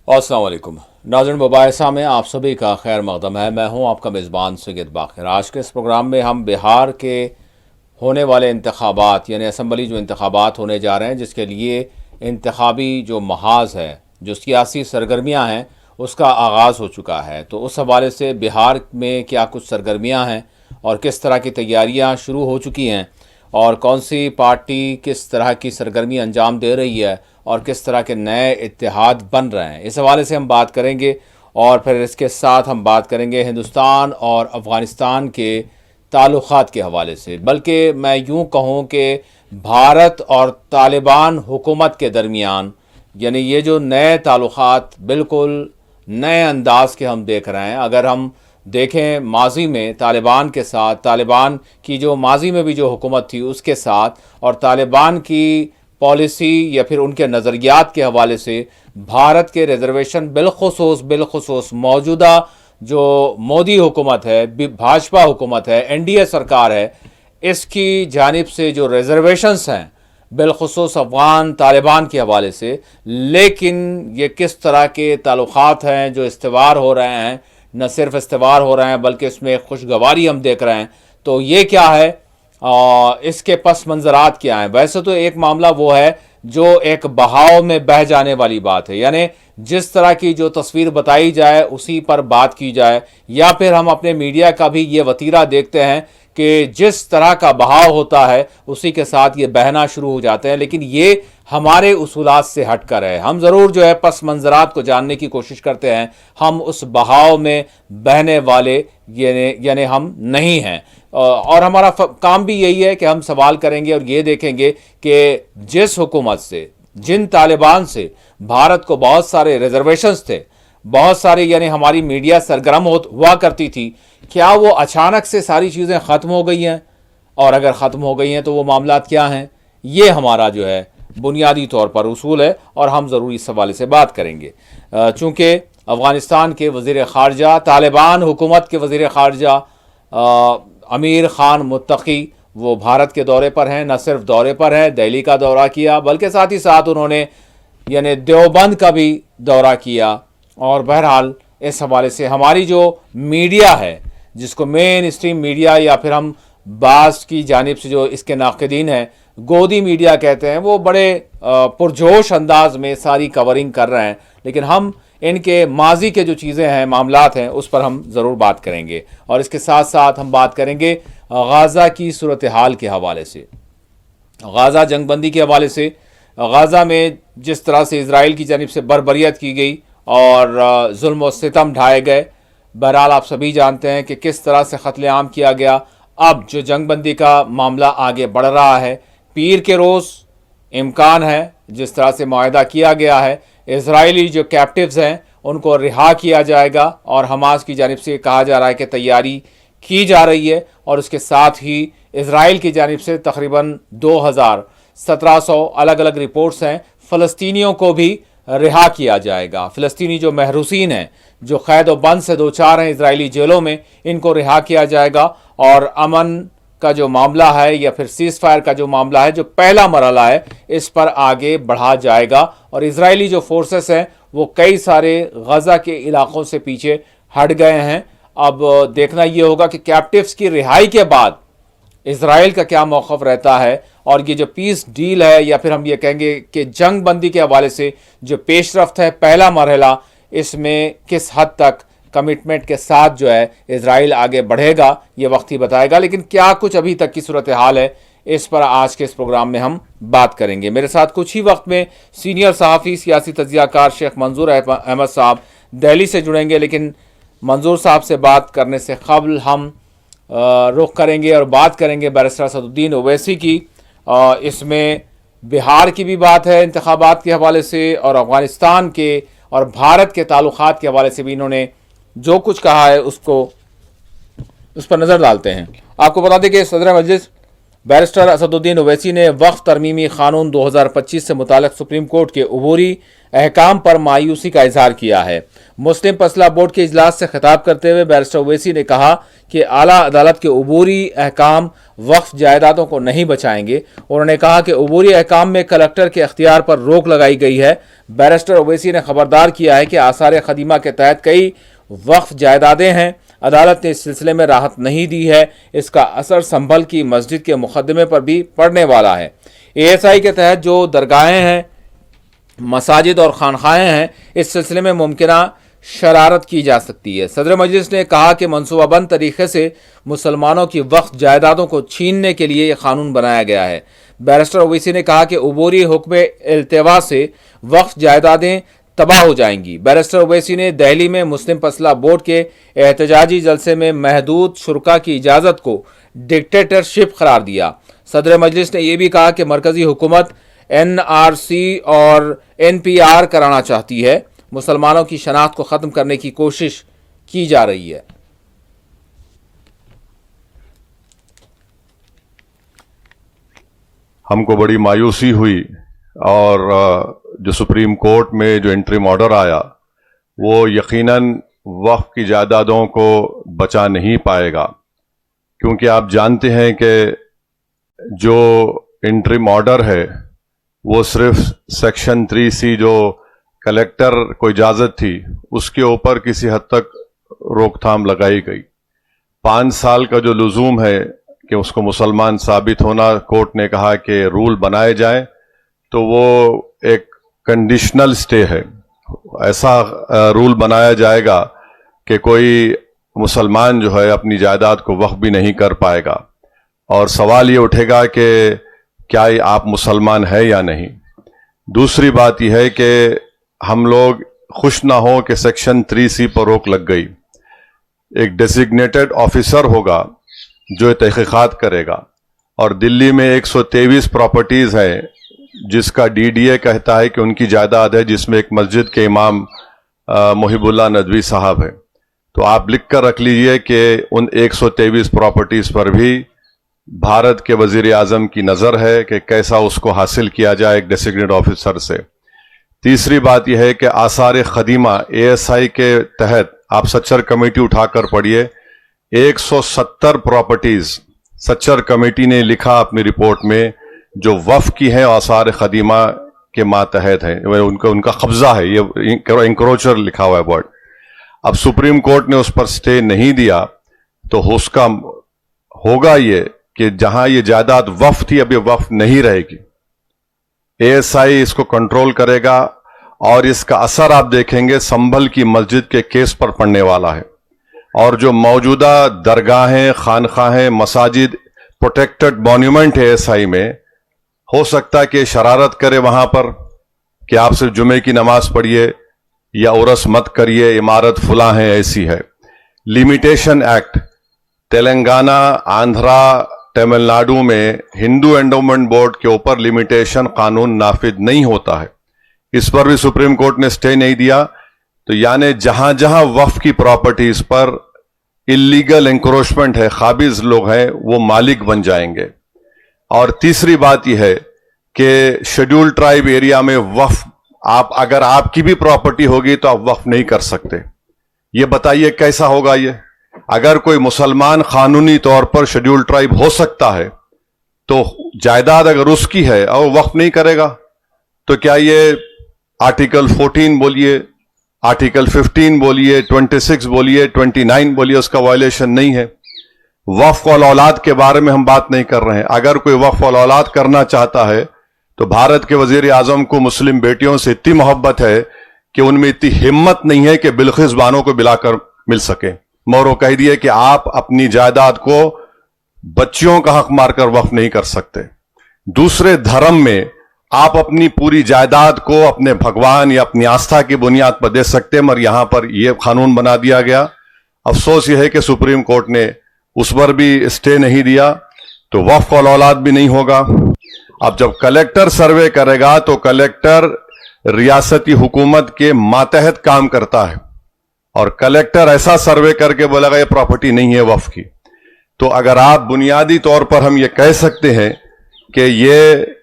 अस्सलाम वालेकुम नाज़रीन, मुबाहिसा में आप सभी का खैर मकदम है। मैं हूं आपका मेज़बान सैयद बाक़िर। आज के इस प्रोग्राम में हम बिहार के होने वाले इंतखाबात यानी असम्बली जो इंतखाबात होने जा रहे हैं, जिसके लिए इंतखाबी जो महाज है, जो सियासी सरगर्मियाँ हैं, उसका आगाज़ हो चुका है। तो उस हवाले से बिहार में क्या कुछ सरगर्मियाँ हैं और किस तरह की तैयारियाँ शुरू हो चुकी हैं और कौन सी पार्टी किस तरह की सरगर्मी अंजाम दे रही है और किस तरह के नए इत्तेहाद बन रहे हैं, इस हवाले से हम बात करेंगे। और फिर इसके साथ हम बात करेंगे हिंदुस्तान और अफ़गानिस्तान के ताल्लुक़ात के हवाले से, बल्कि मैं यूँ कहूँ कि भारत और तालिबान हुकूमत के दरमियान यानी ये जो नए ताल्लुक़ात बिल्कुल नए अंदाज के हम देख रहे हैं। अगर हम देखें माजी में तालिबान के साथ, तालिबान की जो माजी में भी जो हुकूमत थी उसके साथ, और तालिबान की पॉलिसी या फिर उनके नज़रियात के हवाले से भारत के रिजर्वेशन बिलखुसूस मौजूदा जो मोदी हुकूमत है, भाजपा हुकूमत है, एनडीए सरकार है, इसकी जानिब से जो रिजर्वेशंस हैं बिलखुसूस अफ़गान तालिबान के हवाले से। लेकिन ये किस तरह के ताल्लुक़ात हैं जो इस्तेवार हो रहे हैं, न सिर्फ इस्तेवार हो रहे हैं बल्कि इसमें खुशगवारी हम देख रहे हैं। तो ये क्या है, इसके पस मंजरात क्या हैं? वैसे तो एक मामला वो है जो एक बहाव में बह जाने वाली बात है, यानी जिस तरह की जो तस्वीर बताई जाए उसी पर बात की जाए, या फिर हम अपने मीडिया का भी ये वतीरा देखते हैं कि जिस तरह का बहाव होता है उसी के साथ ये बहना शुरू हो जाते हैं। लेकिन ये हमारे उसूलात से हटकर है। हम ज़रूर जो है पस मंजरात को जानने की कोशिश करते हैं, हम उस बहाव में बहने वाले यानी हम नहीं हैं। और हमारा काम भी यही है कि हम सवाल करेंगे और ये देखेंगे कि जिस हुकूमत से, जिन तालिबान से भारत को बहुत सारे रिजर्वेशंस थे, बहुत सारे यानी हमारी मीडिया सरगर्म हुआ करती थी, क्या वो अचानक से सारी चीज़ें ख़त्म हो गई हैं? और अगर ख़त्म हो गई हैं तो वो मामलात क्या हैं? ये हमारा जो है बुनियादी तौर पर उसूल है और हम ज़रूर इस हवाले से बात करेंगे। चूँकि अफ़गानिस्तान के वज़ीर ख़ारजा, तालिबान हुकूमत के वज़ीर ख़ारजा अमीर ख़ान मुत्तकी वो भारत के दौरे पर हैं। न सिर्फ दौरे पर हैं, दिल्ली का दौरा किया, बल्कि साथ ही साथ उन्होंने यानी देवबंद का भी दौरा किया। और बहरहाल इस हवाले से हमारी जो मीडिया है, जिसको मेन स्ट्रीम मीडिया या फिर हम बास की जानिब से जो इसके नाक़िदीन हैं गोदी मीडिया कहते हैं, वो बड़े पुरजोश अंदाज में सारी कवरिंग कर रहे हैं। लेकिन हम इनके माजी के जो चीज़ें हैं, मामलात हैं, उस पर हम ज़रूर बात करेंगे। और इसके साथ साथ हम बात करेंगे गाज़ा की सूरत हाल के हवाले से, गाज़ा जंगबंदी के हवाले से। गाज़ा में जिस तरह से इजराइल की जानिब से बर्बरियत की गई और जुल्म और सितम ढाए गए, बहरहाल आप सभी जानते हैं कि किस तरह से कत्लेआम किया गया। अब जो जंगबंदी का मामला आगे बढ़ रहा है, पीर के रोज़ इम्कान है जिस तरह से मुआहदा किया गया है, इजरायली जो कैप्टिव्स हैं उनको रिहा किया जाएगा और हमास की जानिब से कहा जा रहा है कि तैयारी की जा रही है। और उसके साथ ही इजराइल की जानिब से तकरीबन 2700 अलग अलग रिपोर्ट्स हैं, फ़लस्तीनियों को भी रिहा किया जाएगा। फ़लस्तीनी जो महरूसीन हैं, जो क़ैद व बंद से दो चार हैं इजरायली जेलों में, इनको रिहा किया जाएगा। और अमन का जो मामला है या फिर सीज़ फायर का जो मामला है, जो पहला मरहला है, इस पर आगे बढ़ा जाएगा। और इजरायली जो फोर्सेस हैं वो कई सारे गज़ा के इलाक़ों से पीछे हट गए हैं। अब देखना ये होगा कि कैप्टिव्स की रिहाई के बाद इजराइल का क्या मौक़िफ़ रहता है, और ये जो पीस डील है या फिर हम ये कहेंगे कि जंग बंदी के हवाले से जो पेशरफ्त है, पहला मरहला, इसमें किस हद तक कमिटमेंट के साथ जो है इजराइल आगे बढ़ेगा, ये वक्त ही बताएगा। लेकिन क्या कुछ अभी तक की सूरत हाल है, इस पर आज के इस प्रोग्राम में हम बात करेंगे। मेरे साथ कुछ ही वक्त में सीनियर सहाफ़ी सियासी तज्ज़ियाकार शेख मंजूर अहमद साहब दिल्ली से जुड़ेंगे। लेकिन मंजूर साहब से बात करने से कबल हम रुख करेंगे और बात करेंगे बैरिस्टर असदुद्दीन ओवैसी की। इसमें बिहार की भी बात है इंतखाबात के हवाले से, और अफ़गानिस्तान के और भारत के ताल्लुक़ात के हवाले से भी इन्होंने जो कुछ कहा है उसको उस पर नज़र डालते हैं। आपको बता दें कि सदर मजलिस बैरिस्टर असदुद्दीन ओवैसी ने वक्फ तरमीमी कानून 2025 से मुताल्लिक सुप्रीम कोर्ट के अबूरी अहकाम पर मायूसी का इजहार किया है। मुस्लिम फैसला बोर्ड के इजलास से खिताब करते हुए बैरिस्टर ओवैसी ने कहा कि आला अदालत के अबूरी अहकाम वक्फ जायदादों को नहीं बचाएंगे। उन्होंने कहा कि अबूरी अहकाम में कलेक्टर के अख्तियार पर रोक लगाई गई है। बैरिस्टर ओवैसी ने खबरदार किया है कि आसार खदीमा के तहत कई वक्फ जायदादें हैं। अदालत ने इस सिलसिले में राहत नहीं दी है। इसका असर संभल की मस्जिद के मुकदमे पर भी पड़ने वाला है। ASI के तहत जो दरगाहें हैं, मसाजिद और खानखाहें हैं, इस सिलसिले में मुमकिना शरारत की जा सकती है। सदर मजलिस ने कहा कि मनसूबाबंद तरीके से मुसलमानों की वक्फ जायदादों को छीनने के लिए यह कानून बनाया गया है। बैरिस्टर ओवैसी ने कहा कि अबूरी हुक्म इल्तिवा से वक्फ जायदादें तबाह हो जाएंगी। बैरिस्टर ओवैसी ने दिल्ली में मुस्लिम फैसला बोर्ड के एहतजाजी जलसे में महदूद शुरका की इजाज़त को डिक्टेटरशिप करार दिया। सदर मजलिस ने यह भी कहा कि मरकजी हुकूमत NRC और NPR कराना चाहती है। मुसलमानों की शनाख्त को ख़त्म करने की कोशिश की जा रही है। हमको बड़ी मायूसी हुई और जो सुप्रीम कोर्ट में जो इंटरिम ऑर्डर आया वो यकीनन वक्फ की जायदादों को बचा नहीं पाएगा, क्योंकि आप जानते हैं कि जो इंटरिम ऑर्डर है वो सिर्फ सेक्शन 3C जो कलेक्टर को इजाज़त थी उसके ऊपर किसी हद तक रोकथाम लगाई गई। 5 साल का जो लुजूम है कि उसको मुसलमान साबित होना, कोर्ट ने कहा कि रूल बनाए जाएं, तो वो एक कंडीशनल स्टे है। ऐसा रूल बनाया जाएगा कि कोई मुसलमान जो है अपनी जायदाद को वक्फ भी नहीं कर पाएगा, और सवाल ये उठेगा कि क्या आप मुसलमान है या नहीं। दूसरी बात यह है कि हम लोग खुश ना हो कि सेक्शन 3C पर रोक लग गई। एक डेजिग्नेटेड ऑफिसर होगा जो तहकीकात करेगा, और दिल्ली में 123 प्रॉपर्टीज हैं जिसका DDA कहता है कि उनकी जायदाद है, जिसमें एक मस्जिद के इमाम मुहिबुल्लाह नदवी साहब है। तो आप लिख कर रख लीजिए कि उन 123 प्रॉपर्टीज पर भी भारत के वजीर आजम की नज़र है कि कैसा उसको हासिल किया जाए एक डेजिग्नेटेड ऑफिसर से। तीसरी बात यह है कि आसार खदीमा ASI के तहत आप सच्चर कमेटी उठाकर पढ़िए, 170 प्रॉपर्टीज सच्चर कमेटी ने लिखा अपनी रिपोर्ट में जो वफ़ की है आसार खदीमा के मातहत है, उनका कब्जा है, ये इंक्रोचर लिखा हुआ है वर्ड। अब सुप्रीम कोर्ट ने उस पर स्टे नहीं दिया तो उसका होगा ये कि जहां ये जायदाद वफ़ थी अब ये वफ़ नहीं रहेगी। ASI इसको कंट्रोल करेगा और इसका असर आप देखेंगे संभल की मस्जिद के केस पर पड़ने वाला है। और जो मौजूदा दरगाहें, खानखाहें, मसाजिद प्रोटेक्टेड मॉन्यूमेंट है ASI में, हो सकता है कि शरारत करे वहां पर कि आप सिर्फ जुमे की नमाज पढ़िए या उरस मत करिए, इमारत फुला है, ऐसी है। लिमिटेशन एक्ट तेलंगाना, आंध्रा, तमिलनाडु में हिंदू एंडोमेंट बोर्ड के ऊपर लिमिटेशन कानून नाफिज नहीं होता है, इस पर भी सुप्रीम कोर्ट ने स्टे नहीं दिया। तो यानी जहां जहां वक्फ की प्रॉपर्टीज पर इलीगल एंक्रोचमेंट है, काबिज लोग हैं, वो मालिक बन जाएंगे। और तीसरी बात यह है कि शेड्यूल्ड ट्राइब एरिया में वक्फ अगर आपकी भी प्रॉपर्टी होगी तो आप वक्फ नहीं कर सकते। ये बताइए कैसा होगा ये? अगर कोई मुसलमान कानूनी तौर पर शेड्यूल्ड ट्राइब हो सकता है तो जायदाद अगर उसकी है और वक्फ नहीं करेगा तो क्या ये आर्टिकल 14 बोलिए, आर्टिकल 15 बोलिए, 26 बोलिए, 29 बोलिए, उसका वायलेशन नहीं है? वक्फ और औलाद के बारे में हम बात नहीं कर रहे हैं। अगर कोई वक्फ और औलाद करना चाहता है तो भारत के वजीर आजम को मुस्लिम बेटियों से इतनी मोहब्बत है कि उनमें इतनी हिम्मत नहीं है कि बिल्किस बानो को बिलाकर मिल सके, मगर वो कह दिए कि आप अपनी जायदाद को बच्चियों का हक मारकर वक्फ नहीं कर सकते। दूसरे धर्म में आप अपनी पूरी जायदाद को अपने भगवान या अपनी आस्था की बुनियाद पर दे सकते हैं, मगर यहां पर यह कानून बना दिया गया। अफसोस यह है कि सुप्रीम कोर्ट ने उस पर भी स्टे नहीं दिया, तो वक्फ और औलाद भी नहीं होगा। अब जब कलेक्टर सर्वे करेगा तो कलेक्टर रियासती हुकूमत के मातहत काम करता है, और कलेक्टर ऐसा सर्वे करके बोलेगा ये प्रॉपर्टी नहीं है वक्फ की। तो अगर आप बुनियादी तौर पर हम ये कह सकते हैं कि ये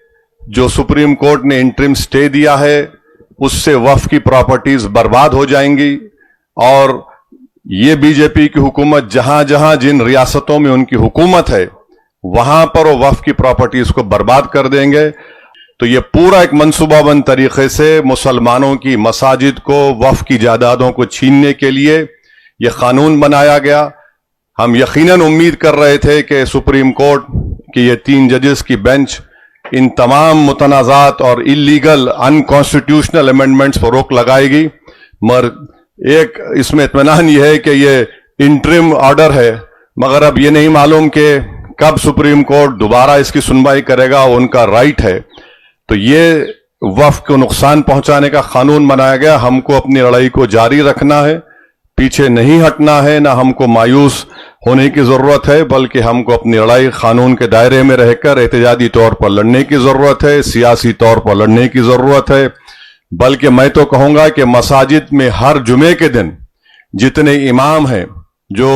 जो सुप्रीम कोर्ट ने इंटरिम स्टे दिया है उससे वक्फ की प्रॉपर्टीज बर्बाद हो जाएंगी और ये बीजेपी की हुकूमत जहां जहां जिन रियासतों में उनकी हुकूमत है वहां पर वो वक्फ की प्रॉपर्टीज को बर्बाद कर देंगे। तो ये पूरा एक मंसूबाबंद तरीके से मुसलमानों की मसाजिद को वक्फ की जायदादों को छीनने के लिए ये कानून बनाया गया। हम यकीनन उम्मीद कर रहे थे कि सुप्रीम कोर्ट की ये 3 जजेस की बेंच इन तमाम मुतनाज़ात और इलीगल अनकॉन्स्टिट्यूशनल अमेंडमेंट्स पर रोक लगाएगी, मगर एक इसमें इत्मीनान यह है कि ये इंटरिम ऑर्डर है, मगर अब ये नहीं मालूम कि कब सुप्रीम कोर्ट दोबारा इसकी सुनवाई करेगा, उनका राइट है। तो ये वक्फ को नुकसान पहुंचाने का कानून बनाया गया। हमको अपनी लड़ाई को जारी रखना है, पीछे नहीं हटना है, ना हमको मायूस होने की जरूरत है, बल्कि हमको अपनी लड़ाई कानून के दायरे में रहकर एहतजाजी तौर पर लड़ने की जरूरत है, सियासी तौर पर लड़ने की जरूरत है। बल्कि मैं तो कहूंगा कि मसाजिद में हर जुमे के दिन जितने इमाम हैं जो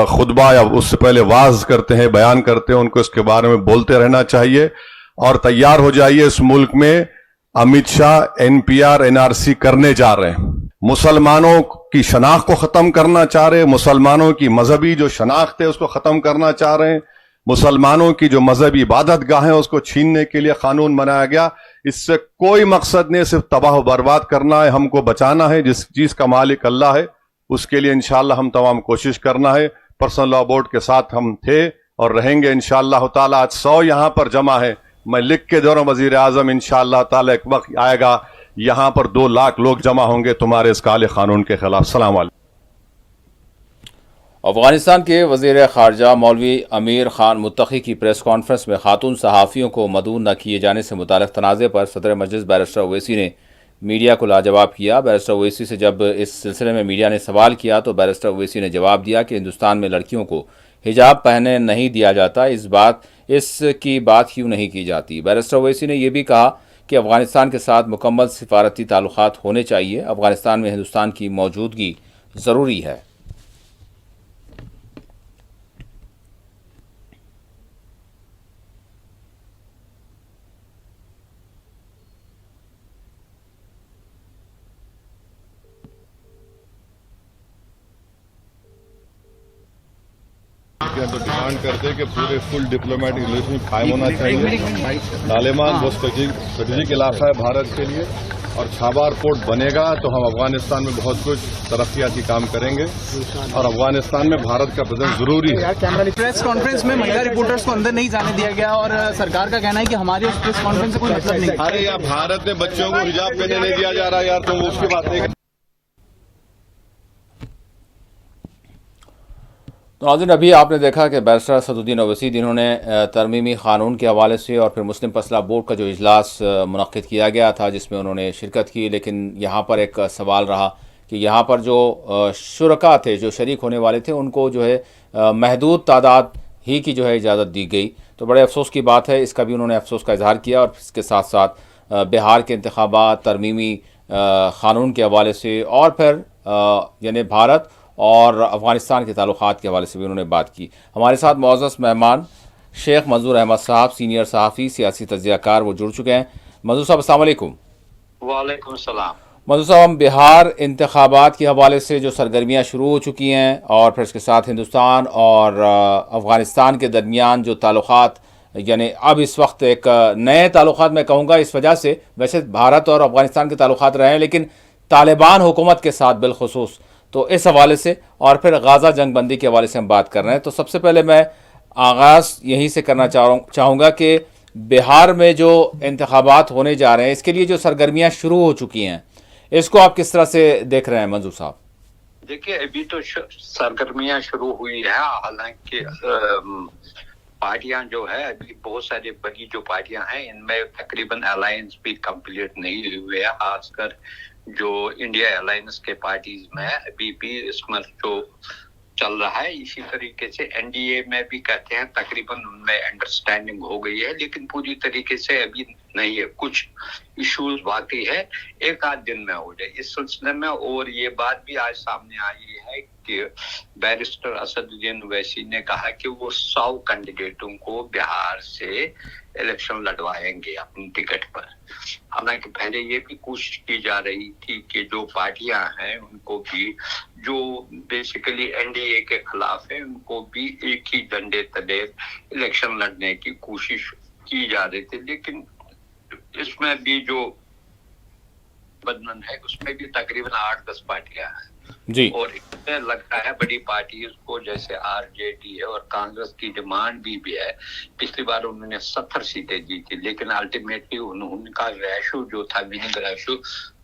खुतबा या उससे पहले वाज करते हैं, बयान करते हैं, उनको इसके बारे में बोलते रहना चाहिए। और तैयार हो जाइए, इस मुल्क में अमित शाह एनपीआर एनआरसी करने जा रहे हैं। मुसलमानों की शनाख्त को खत्म करना चाह रहे हैं, मुसलमानों की मजहबी जो शनाख्त है उसको खत्म करना चाह रहे हैं, मुसलमानों की जो मजहबी इबादत गाहें उसको छीनने के लिए कानून बनाया गया। इससे कोई मकसद नहीं, सिर्फ तबाह बर्बाद करना है, हमको बचाना है। जिस चीज का मालिक अल्लाह है उसके लिए इंशाअल्लाह हम तमाम कोशिश करना है। पर्सनल लॉ बोर्ड के साथ हम थे और रहेंगे इंशाअल्लाह ताला। आज 100 यहां पर जमा है, मैं लिख के दे रहा हूं वजीर आजम, इंशाअल्लाह ताला एक वक्त आएगा यहां पर 2 लाख लोग जमा होंगे तुम्हारे इस काले कानून के खिलाफ। सलाम वालेकुम। अफगानिस्तान के वज़ीर ख़ारजा मौलवी अमीर ख़ान मुत्तक़ी की प्रेस कॉन्फ्रेंस में खातून सहाफ़ियों को मदऊ न किए जाने से मुताल्लिक़ तनाज़े पर सदर मजलिस बैरिस्टर ओवैसी ने मीडिया को लाजवाब किया। बैरिस्टर ओवैसी से जब इस सिलसिले में मीडिया ने सवाल किया तो बैरिस्टर ओवैसी ने जवाब दिया कि हिंदुस्तान में लड़कियों को हिजाब पहने नहीं दिया जाता, इसकी बात क्यों नहीं की जाती। बैरिस्टर ओवैसी ने यह भी कहा कि अफ़गानिस्तान के साथ मुकम्मल सिफारती ताल्लुक़ात होने चाहिए, अफ़गानिस्तान में हिंदुस्तान की मौजूदगी ज़रूरी है। तो डिमांड करते हैं कि पूरे फुल डिप्लोमेटिक रिलेशन कायम होना चाहिए। तालिबान बहुत स्ट्रेटेजिक इलाका है भारत के लिए और छाबार पोर्ट बनेगा तो हम अफगानिस्तान में बहुत कुछ तरक्याती काम करेंगे और अफगानिस्तान में भारत का प्रेजेंस जरूरी है। प्रेस कॉन्फ्रेंस में महिला रिपोर्टर्स को अंदर नहीं जाने दिया गया और सरकार का कहना है कि हमारी उस प्रेस कॉन्फ्रेंस से कोई मतलब नहीं। अरे यार, भारत में बच्चों को हिजाब पहने नहीं दिया जा रहा यार, तुम उसकी बात नहीं। तो नाज़रीन, अभी आपने देखा कि बैरिस्टर असदुद्दीन ओवैसी जिन्होंने तरमीमी क़ानून के हवाले से और फिर मुस्लिम फसला बोर्ड का जो इजलास मुनक्किद किया गया था जिसमें उन्होंने शिरकत की, लेकिन यहाँ पर एक सवाल रहा कि यहाँ पर जो शुरका थे, जो शरीक होने वाले थे, उनको जो है महदूद तादाद ही की जो है इजाज़त दी गई। तो बड़े अफसोस की बात है, इसका भी उन्होंने अफसोस का इजहार किया और इसके साथ साथ बिहार के इंतखाबात, तरमीमी क़ानून के हवाले से और फिर यानी भारत और अफ़गानिस्तान के ताल्लुक़ात के हवाले से भी उन्होंने बात की। हमारे साथ मुअज़्ज़ज़ मेहमान शेख मंजूर अहमद साहब, सीनियर सहाफ़ी, सियासी तज्ज़ियाकार, वो जुड़ चुके हैं। मंजूर साहब अस्सलाम वालेकुम। वालेकुम सलाम। मंजूर साहब, हम बिहार इंतखाबात के हवाले से जो सरगर्मियाँ शुरू हो चुकी हैं और फिर इसके साथ हिंदुस्तान और अफ़गानिस्तान के दरमियान जो ताल्लुक़ात, यानी अब इस वक्त एक नए ताल्लुक़ात मैं कहूँगा इस वजह से, वैसे भारत और अफ़गानिस्तान के ताल्लुक़ात रहे हैं लेकिन तालिबान हुकूमत के साथ बिलखुसूस, तो इस हवाले से और फिर गाज़ा जंगबंदी के हवाले से हम बात कर रहे हैं। तो सबसे पहले मैं आगाज़ यहीं से करना चाहूँगा कि बिहार में जो इंतखाबात होने जा रहे हैं इसके लिए जो सरगर्मियाँ शुरू हो चुकी हैं, इसको आप किस तरह से देख रहे हैं मंजूर साहब? देखिए, अभी तो सरगर्मियाँ शुरू हुई है, हालांकि पार्टियां जो है अभी बहुत सारी बड़ी जो पार्टियां हैं इनमें तकरीबन अलायंस भी कंप्लीट नहीं हुए हैं। खासकर जो इंडिया अलायंस के पार्टीज में अभी भी इसमें जो चल रहा है। इसी तरीके से एनडीए में भी कहते हैं तकरीबन उनमें अंडरस्टैंडिंग हो गई है, लेकिन पूरी तरीके से अभी नहीं है, कुछ इश्यूज बाकी है, एक आध दिन में हो जाए इस सिलसिले में। और ये बात भी आज सामने आई है कि बैरिस्टर असदुद्दीन ओवैसी ने कहा कि वो 100 कैंडिडेटों को बिहार से इलेक्शन लड़वाएंगे अपनी टिकट पर। हालांकि पहले ये भी कोशिश की जा रही थी कि जो पार्टियां हैं उनको भी, जो बेसिकली एनडीए के खिलाफ है, उनको भी एक ही डंडे तले इलेक्शन लड़ने की कोशिश की जा रही थी। लेकिन इसमें भी जो बंधन है उसमें भी तकरीबन 8-10 पार्टियां हैं जी। और इसमें लगता है बड़ी पार्टी को जैसे आरजेडी है और कांग्रेस की डिमांड भी है। पिछली बार उन्होंने 70 सीटें जीती, लेकिन अल्टीमेटली उनका रेशो जो था, विनिंग रेशो,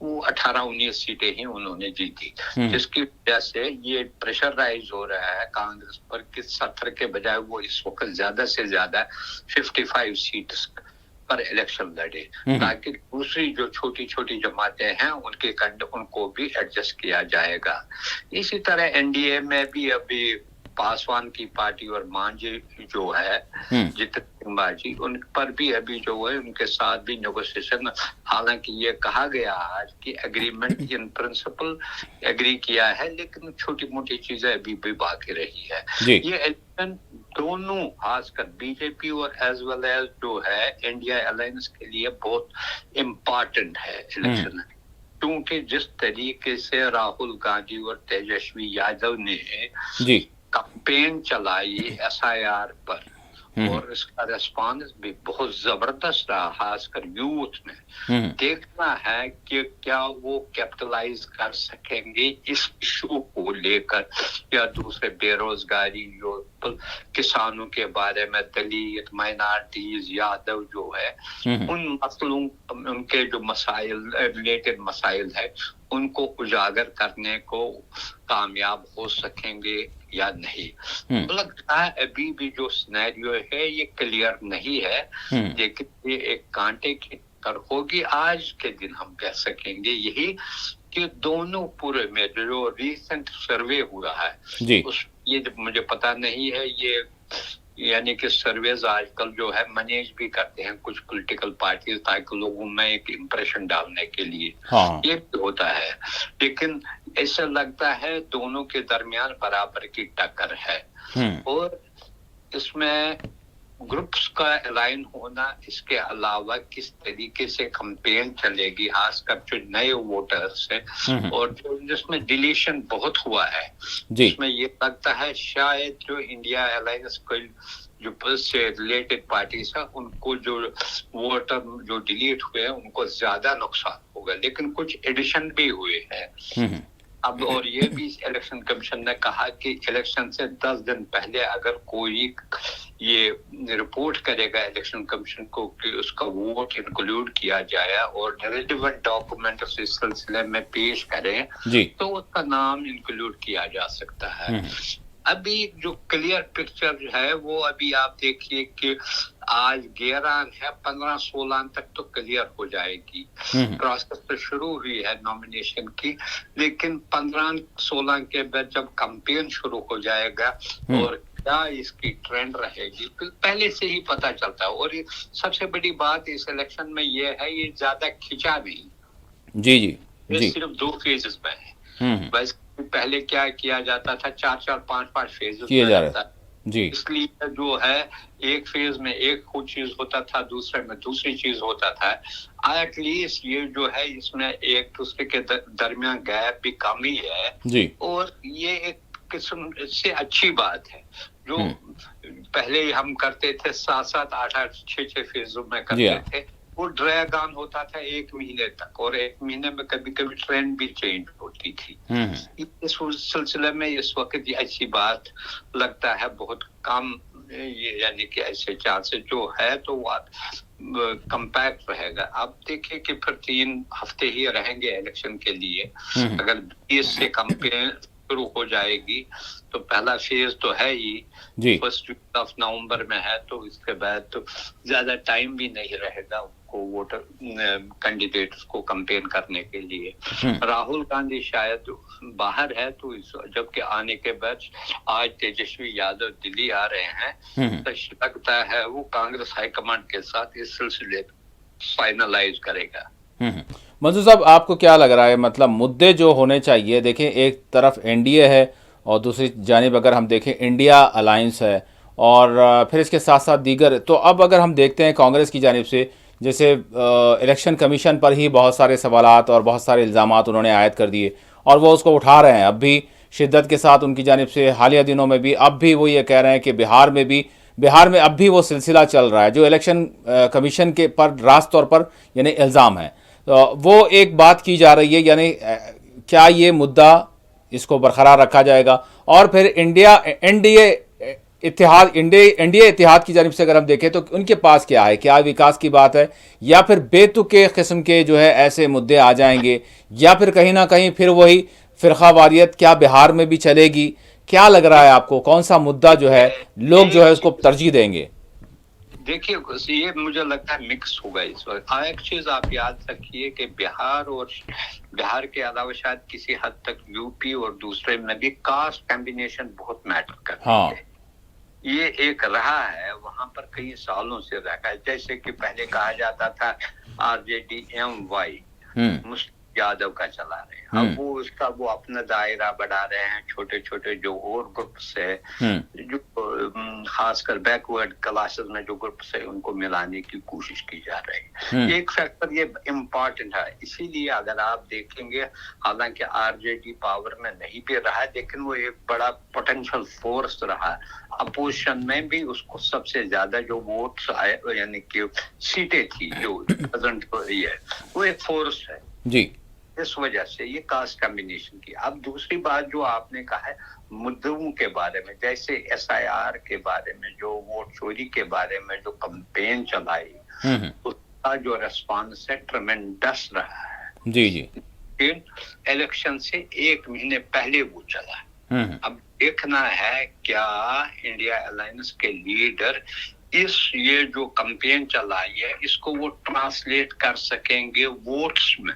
वो 18-19 सीटें ही उन्होंने जीती, जिसकी वजह से ये प्रेशर राइज हो रहा है कांग्रेस पर कि 70 के बजाय वो इस वक्त ज्यादा से ज्यादा 55 सीट पर इलेक्शन लड़े, ताकि दूसरी जो छोटी छोटी जमातें हैं उनको भी एडजस्ट किया जाएगा। इसी तरह एनडीए में भी अभी पासवान की पार्टी और मांझी जो है जितेंद्र सिंह मांझी, उन पर भी अभी जो है उनके साथ भी नेगोशिएशन, हालांकि ये कहा गया आज कि एग्रीमेंट इन प्रिंसिपल एग्री किया है, लेकिन छोटी मोटी चीजें अभी भी बाकी रही है। ये इलेक्शन दोनों खासकर बीजेपी और एज वेल एज जो है इंडिया अलायंस के लिए बहुत इम्पोर्टेंट है इलेक्शन, क्योंकि जिस तरीके से राहुल गांधी और तेजस्वी यादव ने कैंपेन चलाई एसआईआर पर और इसका रिस्पांस भी बहुत जबरदस्त रहा, खासकर यूथ में। देखना है कि क्या वो कैपिटलाइज कर सकेंगे इस इशू को लेकर, या दूसरे बेरोजगारी, जो किसानों के बारे में, दलित, माइनॉरिटीज, यादव जो है, उन मसलों, उनके जो मसाइल, रिलेटेड मसाइल है, उनको उजागर करने को कामयाब हो सकेंगे या नहीं। तो लगता है अभी भी जो सिनेरियो है ये क्लियर नहीं है, लेकिन ये एक कांटे की तर होगी। आज के दिन हम कह सकेंगे यही कि दोनों पूरे में जो रिसेंट सर्वे हुआ है उस, ये मुझे पता नहीं है, ये यानी कि सर्वेज आजकल जो है मैनेज भी करते हैं कुछ पॉलिटिकल पार्टी, ताकि लोगों में एक इम्प्रेशन डालने के लिए, ये भी होता है। लेकिन ऐसा लगता है दोनों के दरमियान बराबर की टक्कर है और इसमें ग्रुप्स का अलाइन होना, इसके अलावा किस तरीके से कैंपेन चलेगी, खासकर जो नए वोटर्स हैं और जो जिसमें डिलीशन बहुत हुआ है, इसमें ये लगता है शायद जो इंडिया अलायंस को जो से रिलेटेड पार्टीज है उनको जो वोटर जो डिलीट हुए हैं उनको ज्यादा नुकसान होगा, लेकिन कुछ एडिशन भी हुए हैं अब। और ये भी इलेक्शन कमीशन ने कहा कि इलेक्शन से 10 दिन पहले अगर कोई ये रिपोर्ट करेगा इलेक्शन कमीशन को कि उसका वोट इंक्लूड किया जाए और रिलेवेंट डॉक्यूमेंट उस सिलसिले में पेश करें तो उसका नाम इंक्लूड किया जा सकता है। अभी जो क्लियर पिक्चर है वो अभी आप देखिए कि आज 11 है, 15-16 तक तो क्लियर हो जाएगी। प्रोसेस तो शुरू हुई है नॉमिनेशन की, लेकिन 15-16 के बाद जब कैंपेन शुरू हो जाएगा और क्या इसकी ट्रेंड रहेगी पहले से ही पता चलता है। और ये सबसे बड़ी बात इस इलेक्शन में ये है, ये ज्यादा खिंचा नहीं, ये सिर्फ 2 फेजेस में है। बस पहले क्या किया जाता था, 4-4, 5-5 फेजेस किया जाता जी, इसलिए जो है एक फेज में एक चीज होता था, दूसरे में दूसरी चीज होता था। एटलीस्ट ये जो है इसमें एक दूसरे के दरमियान गैप भी कम ही है जी, और ये एक किस्म से अच्छी बात है। जो पहले हम करते थे 7-7, 8-8, 6-6 फेजों में करते थे, वो ड्रैग ऑन होता था 1 महीने तक, और 1 महीने में कभी कभी ट्रेंड भी चेंज होती थी। इस सिलसिले में इस वक्त ऐसी बात लगता है बहुत कम, यानी कि ऐसे चांसेस जो है तो कंपैक्ट रहेगा। अब देखिए कि फिर 3 हफ्ते ही रहेंगे इलेक्शन के लिए, अगर 20 से कैंपेन शुरू हो जाएगी, तो पहला फेज तो है ही जी। फर्स्ट वीक ऑफ नवंबर में है, तो इसके बाद तो ज्यादा टाइम भी नहीं रहेगा उनको वोटर कैंडिडेट्स को कैंपेन करने के लिए। राहुल गांधी शायद बाहर है, तो जबकि आने के बाद आज तेजस्वी यादव दिल्ली आ रहे हैं, तो लगता है वो कांग्रेस हाईकमांड के साथ इस सिलसिले फाइनलाइज करेगा। मंजूर साहब, आपको क्या लग रहा है, मतलब मुद्दे जो होने चाहिए, देखें एक तरफ एनडीए है और दूसरी जानिब अगर हम देखें इंडिया अलायंस है, और फिर इसके साथ साथ दीगर, तो अब अगर हम देखते हैं कांग्रेस की जानिब से, जैसे इलेक्शन कमीशन पर ही बहुत सारे सवालात और बहुत सारे इल्ज़ामात उन्होंने आयद कर दिए और वो उसको उठा रहे हैं अब भी शिद्दत के साथ उनकी जानिब से। हालिया दिनों में भी अब भी वो ये कह रहे हैं कि बिहार में अब भी वो सिलसिला चल रहा है जो इलेक्शन कमीशन के पर रास्त तौर पर यानी इल्ज़ाम है, तो वो एक बात की जा रही है, यानी क्या ये मुद्दा इसको बरकरार रखा जाएगा? और फिर एनडीए इत्तेहाद की जानिब से अगर हम देखें तो उनके पास क्या है, क्या विकास की बात है या फिर बेतुके किस्म के जो है ऐसे मुद्दे आ जाएंगे, या फिर कहीं ना कहीं फिर वही फिरकावारियत क्या बिहार में भी चलेगी? क्या लग रहा है आपको, कौन सा मुद्दा जो है लोग जो है उसको तरजीह देंगे? देखिए, ये मुझे लगता है मिक्स होगा इस वक्त। एक चीज आप याद रखिए कि बिहार के अलावा शायद किसी हद तक यूपी और दूसरे में भी कास्ट कॉम्बिनेशन बहुत मैटर करती है। ये एक रहा है वहां पर कई सालों से रखा है, जैसे कि पहले कहा जाता था आरजेडी MY मुस्लिम यादव का चला रहे हैं, अब वो अपना दायरा बढ़ा रहे हैं, छोटे छोटे जो और ग्रुप्स है, जो खासकर बैकवर्ड क्लासेस में जो ग्रुप्स है उनको मिलाने की कोशिश की जा रही है। एक फैक्टर ये इम्पोर्टेंट है, इसीलिए अगर आप देखेंगे हालांकि आरजेडी पावर में नहीं भी रहा, लेकिन वो एक बड़ा पोटेंशियल फोर्स रहा। अपोजिशन में भी उसको सबसे ज्यादा जो वोट्स आए यानी कि सीटें थी जो प्रेजेंट हो रही है, वो एक फोर्स है जी। इस वजह से ये कास्ट कॉम्बिनेशन की। अब दूसरी बात जो आपने कहा है मुद्दों के बारे में, जैसे SIR के बारे में, जो वोट चोरी के बारे में जो कैंपेन चलाई, उसका जो रिस्पांस है ट्रेमेंडस रहा है। जी जी। इलेक्शन से 1 महीने पहले वो चला। अब देखना है क्या इंडिया अलायंस के लीडर ये जो कैंपेन चलाई है इसको वो ट्रांसलेट कर सकेंगे वोट्स में।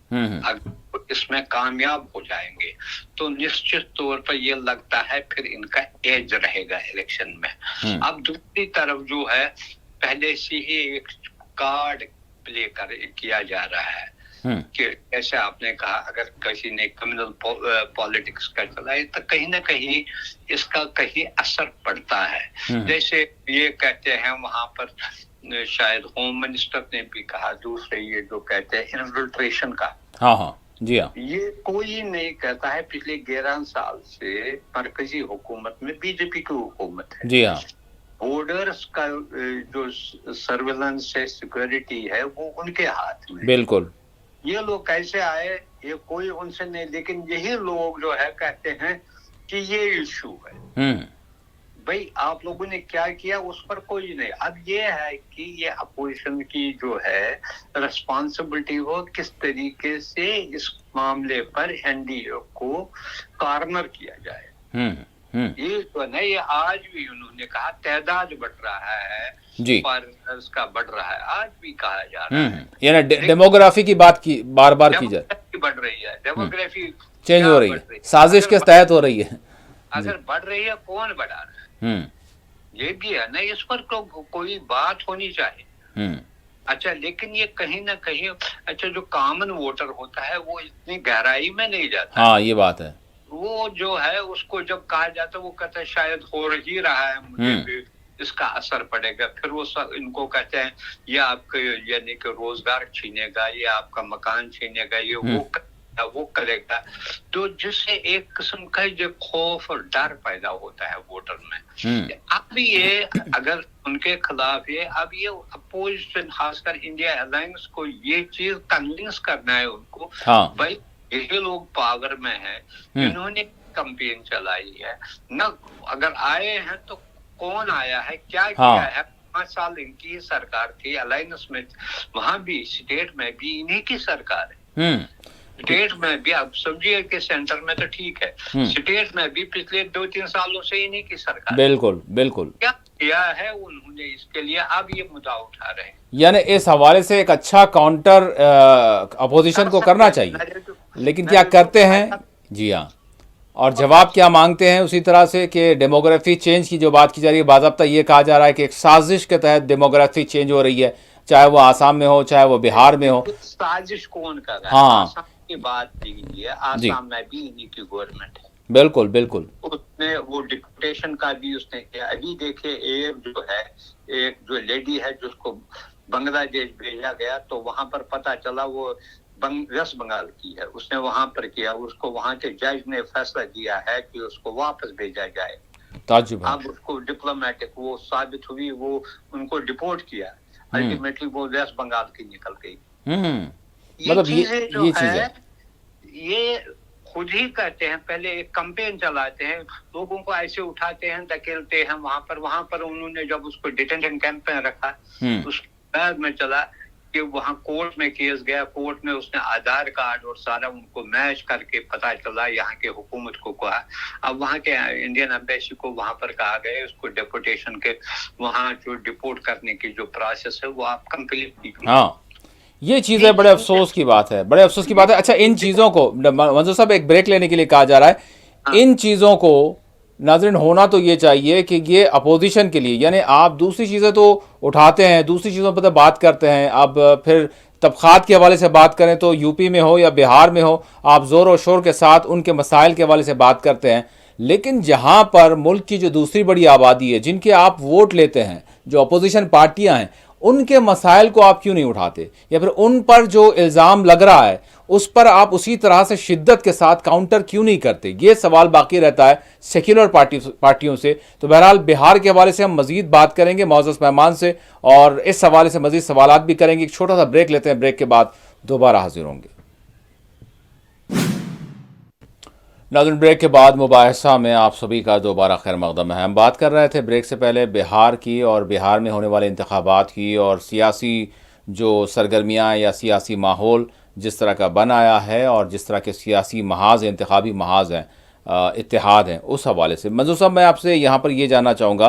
अगर इसमें कामयाब हो जाएंगे तो निश्चित तौर पर यह लगता है फिर इनका एज रहेगा इलेक्शन में। अब दूसरी तरफ जो है पहले से ही एक कार्ड प्ले किया जा रहा है कि ऐसे आपने कहा अगर किसी ने क्रिमिनल पॉलिटिक्स का चलाए तो कहीं ना कहीं इसका कहीं असर पड़ता है। जैसे ये कहते हैं वहां पर शायद होम मिनिस्टर ने भी कहा, दूसरे ये जो कहते हैं इन्फिल्ट्रेशन का, हाँ जी हाँ, ये कोई नहीं कहता है। पिछले 11 साल से मरकजी हुकूमत में बीजेपी की हुकूमत है। जी हाँ, बॉर्डर्स का जो सर्विलेंस है, सिक्योरिटी है, वो उनके हाथ में। बिल्कुल। ये लोग कैसे आए ये कोई उनसे नहीं, लेकिन यही लोग जो है कहते हैं कि ये इशू है। भाई आप लोगों ने क्या किया उस पर कोई नहीं। अब ये है कि ये अपोजिशन की जो है रिस्पॉन्सिबिलिटी हो किस तरीके से इस मामले पर एनडीए को कॉर्नर किया जाए। ये तो नहीं, आज भी उन्होंने कहा तादाद बढ़ रहा है जी, फॉरेनर्स का बढ़ रहा है, आज भी कहा जा रहा है। यानी डेमोग्राफी की बात की बार की जाए, बढ़ रही है डेमोग्राफी, चेंज हो रही है, साजिश के तहत हो रही है। अगर बढ़ रही है कौन बढ़ा रहा है, ये भी है ना, इस पर कोई बात होनी चाहिए। अच्छा, लेकिन ये कहीं ना कहीं अच्छा जो कॉमन वोटर होता है वो इतनी गहराई में नहीं जाता। हाँ ये बात है। वो जो है उसको जब कहा जाता है वो कहता है शायद हो ही रहा है, मुझे भी इसका असर पड़ेगा। फिर वो इनको कहते हैं ये आपके यानी कि रोजगार छीनेगा, ये आपका मकान छीनेगा, ये वो करेगा। तो जिससे एक किस्म का जो खौफ और डर पैदा होता है वोटर में। अब ये अगर उनके खिलाफ ये अब ये अपोजिशन खासकर इंडिया अलायंस को ये चीज कन्विंस करना है उनको, भाई यही लोग पावर में है, इन्होंने कैंपेन चलाई है न, अगर आए हैं तो कौन आया है, क्या किया है। 5 साल इनकी सरकार थी अलायंस में, वहां भी स्टेट में भी इन्हीं की सरकार है। स्टेट में भी, अब समझिए कि सेंटर में तो ठीक है, स्टेट में भी पिछले 2-3 सालों से इन्हीं की सरकार बिल्कुल बिल्कुल क्या किया है उन्होंने, इसके लिए अब ये मुद्दा उठा रहे हैं। यानी इस हवाले से एक अच्छा काउंटर अपोजिशन को करना चाहिए, लेकिन क्या करते हैं? जी हाँ। और जवाब क्या मांगते हैं उसी तरह से कि डेमोग्राफी चेंज की जो बात की जा रही है, बाज़ाब्ता ये कहा जा रहा है कि एक साजिश के तहत डेमोग्राफी चेंज हो रही है, चाहे वो आसाम में हो चाहे वो बिहार में हो। साजिश कौन कर रहा है? हाँ, आसाम की बात नहीं है, आसाम में भी इन्हीं की गवर्नमेंट है। बिल्कुल बिल्कुल। उसने वो डिक्टेशन का भी उसने किया। अभी देखिए एक जो है, एक जो लेडी है जिसको बांग्लादेश भेजा गया, तो वहां पर पता चला वो वेस्ट बंगाल की है, उसने वहां पर किया, उसको वहां के जज ने फैसला दिया है कि उसको वापस भेजा जाए। अब उसको डिप्लोमेटिक वो साबित हुई, वो उनको डिपोर्ट किया, अल्टीमेटली वो वेस्ट बंगाल की निकल गई। मतलब ये है, ये खुद ही कहते हैं, पहले एक कैंपेन चलाते हैं, लोगों को ऐसे उठाते हैं, धकेलते हैं वहां पर उन्होंने जब उसको डिटेंशन कैंप में रखा, उस बाद में चला कि वहां कोर्ट में केस गया, कोर्ट में उसने आधार कार्ड और सारा उनको मैच करके पता चला, यहाँ के हुकूमत को कहा। अब वहां के इंडियन एम्बेसी को वहां पर कहा गया उसको डेपुटेशन के वहां जो डिपोर्ट करने की जो प्रोसेस है वो आप कंप्लीट कीजिए। हाँ, ये चीज़ है, बड़े अफसोस की बात है, बड़े अफसोस की बात है। अच्छा, इन चीज़ों को मंजूर साहब एक ब्रेक लेने के लिए कहा जा रहा है, इन चीज़ों को नाज़रीन होना तो ये चाहिए कि ये अपोजिशन के लिए, यानी आप दूसरी चीज़ें तो उठाते हैं, दूसरी चीज़ों पर तो बात करते हैं, अब फिर तबक़ात के हवाले से बात करें तो यूपी में हो या बिहार में हो, आप ज़ोर और शोर के साथ उनके मसाइल के हवाले से बात करते हैं, लेकिन जहाँ पर मुल्क की जो दूसरी बड़ी आबादी है, जिनके आप वोट लेते हैं, जो अपोजिशन पार्टियाँ हैं, उनके मसाइल को आप क्यों नहीं उठाते, या फिर उन पर जो इल्ज़ाम लग रहा है उस पर आप उसी तरह से शिद्दत के साथ काउंटर क्यों नहीं करते? ये सवाल बाकी रहता है सेक्युलर पार्टियों से। तो बहरहाल बिहार के हवाले से हम मजीद बात करेंगे मौजूद मेहमान से, और इस हवाले से मजीद सवालात भी करेंगे। एक छोटा सा ब्रेक लेते हैं, ब्रेक के बाद दोबारा हाजिर होंगे। नाज़रीन, ब्रेक के बाद मुबाहिसा में आप सभी का दोबारा खैर मक़दम है। हम बात कर रहे थे ब्रेक से पहले बिहार की, और बिहार में होने वाले इंतखाबात की, और सियासी जो सरगर्मियाँ या सियासी माहौल जिस तरह का बन आया है, और जिस तरह के सियासी महाज इंतखाबी महाज हैं, इत्तेहाद हैं, उस हवाले से मंजूर साहब मैं आपसे यहाँ पर ये जानना चाहूँगा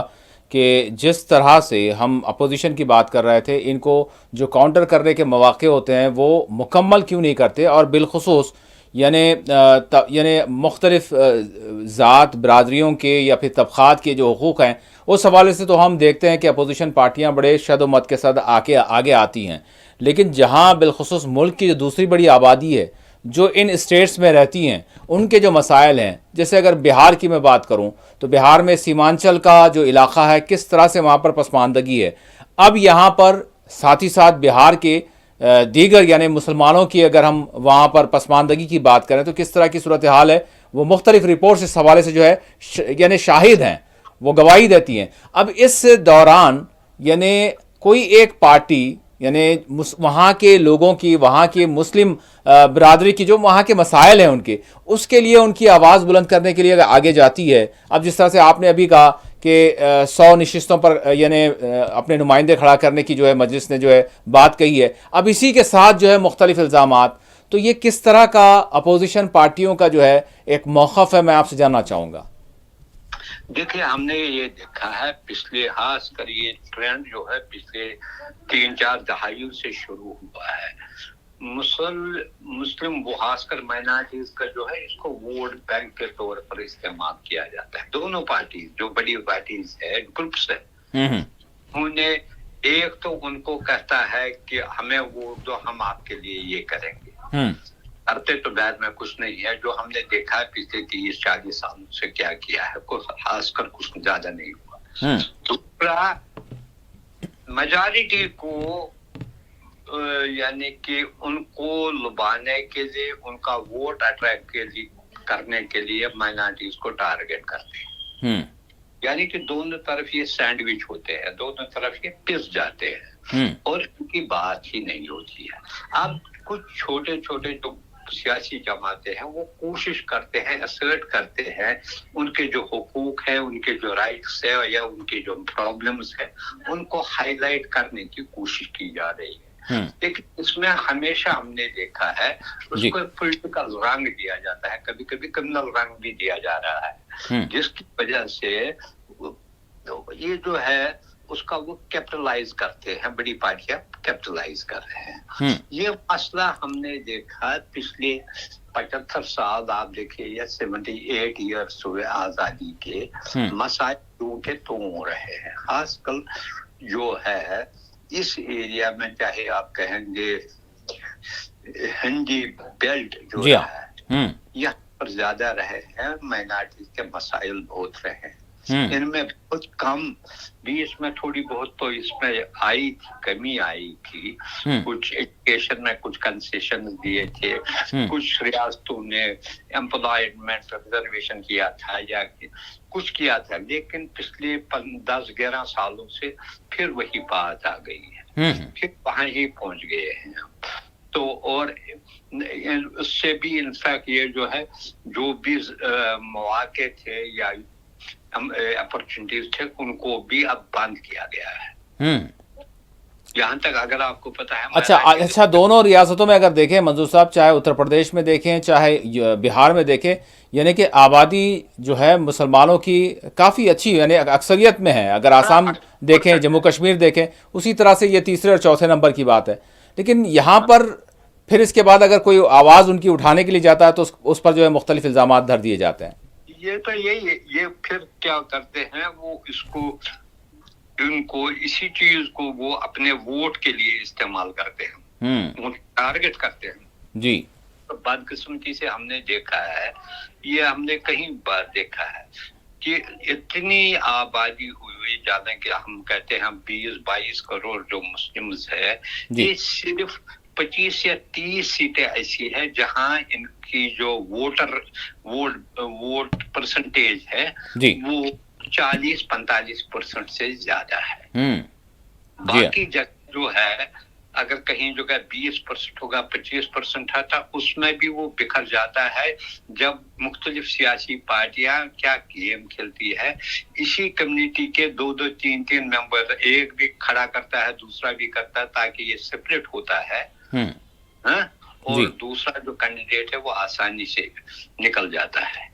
कि जिस तरह से हम अपोजिशन की बात कर रहे थे, इनको जो काउंटर करने के मौक़े होते हैं वो मुकम्मल क्यों नहीं करते, और बिलखुसूस यानी मुख्तलिफ ज़ात बरादरियों के या फिर तबक़ात के जो हुकूक़ हैं, उस हवाले से तो हम देखते हैं कि अपोजिशन पार्टियां बड़े शद-ओ-मत के साथ आगे आती हैं, लेकिन जहां बिलखुसूस मुल्क की जो दूसरी बड़ी आबादी है जो इन स्टेट्स में रहती हैं, उनके जो मसाइल हैं, जैसे अगर बिहार की मैं बात करूं तो बिहार में सीमांचल का जो इलाका है, किस तरह से वहाँ पर पसमानदगी है। अब यहाँ पर साथ ही साथ बिहार के दीगर यानी मुसलमानों की अगर हम वहाँ पर पसमानदगी की बात करें तो किस तरह की सूरत हाल है, वो मुख्तलिफ रिपोर्ट्स इस हवाले से जो है यानी शाहिद हैं, वो गवाही देती हैं। अब इस दौरान यानी कोई एक पार्टी यानी वहाँ के लोगों की, वहाँ के मुस्लिम बरादरी की जो वहाँ के मसाइल हैं उनके, उसके लिए उनकी आवाज़ बुलंद करने के लिए अगर आगे जाती है। अब जिस तरह से आपने अभी कहा कि 100 नशिस्तों पर यानी अपने नुमाइंदे खड़ा करने की जो है मजलिस ने जो है बात कही है, अब इसी के साथ जो है मुख्तलिफ इल्ज़ामात, तो ये किस तरह का अपोजिशन पार्टियों का जो है एक मौक़िफ़ है, मैं आपसे जानना चाहूँगा। देखिए, हमने ये देखा है पिछले खास कर ये ट्रेंड जो है पिछले 3-4 दहाइयों से शुरू हुआ है। मुस्लिम वो खासकर माइनॉरिटीज का जो है इसको वोट बैंक के तौर पर इस्तेमाल किया जाता है। दोनों पार्टी जो बड़ी पार्टीज है, ग्रुप्स है, उन्हें एक तो उनको कहता है कि हमें वोट दो, हम आपके लिए ये करेंगे, करते तो बाद में कुछ नहीं है। जो हमने देखा है पिछले 30-40 सालों से क्या किया है, कुछ खासकर कुछ ज्यादा नहीं हुआ। दूसरा, मेजॉरिटी को यानी कि उनको लुभाने के लिए, उनका वोट अट्रैक्ट करने के लिए माइनॉरिटीज को टारगेट करते हैं। यानी कि दोनों तरफ ये सैंडविच होते हैं, दोनों तरफ ये पिस जाते हैं और इनकी बात ही नहीं होती है। अब कुछ छोटे छोटे जो सियासी जमातें हैं वो कोशिश करते हैं, असर्ट करते हैं उनके जो हुकूक है, उनके जो राइट्स है या उनके जो प्रॉब्लम्स है, उनको हाईलाइट करने की कोशिश की जा रही है। लेकिन इसमें हमेशा हमने देखा है उसको पॉलिटिकल रंग दिया जाता है, कभी कभी क्रिमिनल रंग भी दिया जा रहा है, जिसकी वजह से ये जो है उसका वो कैपिटलाइज करते हैं, बड़ी पार्टियां कैपिटलाइज कर रहे हैं। ये मसला हमने देखा पिछले 75 साल, आप देखिए या 78 ईयर्स हुए आजादी के, मसाइल टूटे तो हो रहे हैं। खासकर जो है इस एरिया में, चाहे आप कहेंगे हिंदी बेल्ट जो है, यहाँ पर ज्यादा रहे हैं, माइनॉरिटी के मसाइल बहुत रहे हैं, इनमें बहुत कम भी, इसमें थोड़ी बहुत तो इसमें आई थी, कमी आई थी, कुछ एजुकेशन में कुछ कंसेशन दिए थे, कुछ रियासतों ने एम्प्लॉयमेंट रिजर्वेशन किया था या कुछ किया था, लेकिन पिछले 10-11 सालों से फिर वही बात आ गई है, फिर वहां ही पहुंच गए हैं। तो और उससे भी इनफैक्ट ये जो है, जो भी मौके थे या अपॉर्चुनिटीज थे, उनको भी अब बंद किया गया है। यहाँ तक अगर आपको पता है। अच्छा, दोनों रियासतों में अगर देखें मंजूर साहब, चाहे उत्तर प्रदेश में देखें चाहे बिहार में देखें, यानी कि आबादी जो है मुसलमानों की काफ़ी अच्छी, यानी अक्सरियत में है। अगर आसाम देखें, जम्मू कश्मीर देखें, उसी तरह से ये तीसरे और चौथे नंबर की बात है। लेकिन यहाँ पर फिर इसके बाद अगर कोई आवाज़ उनकी उठाने के लिए जाता है तो उस पर जो है मुख्तलिफ इल्ज़ामात धर दिए जाते हैं। ये तो ये फिर क्या करते हैं, वो इनको इसी चीज को वो अपने वोट के लिए इस्तेमाल करते हैं, वो टारगेट करते हैं जी। तो बदकिस्मती से हमने देखा है, ये हमने कहीं बार देखा है कि इतनी आबादी हुई, ज्यादा कि हम कहते हैं 20-22 करोड़ जो मुस्लिम्स है, ये सिर्फ 25 या 30 सीटें ऐसी है जहां इनकी जो वोट परसेंटेज है वो 40-45% से ज्यादा है। बाकी जगह जो है, अगर कहीं जो 20% होगा, 25% था, उसमें भी वो बिखर जाता है। जब मुख्तलिफ सियासी पार्टियां क्या गेम खेलती है, इसी कम्युनिटी के 2-2, 3-3 मेंबर, एक भी खड़ा करता है, दूसरा भी करता है, ताकि ये सेपरेट होता है। और दूसरा जो कैंडिडेट है वो आसानी से निकल जाता है।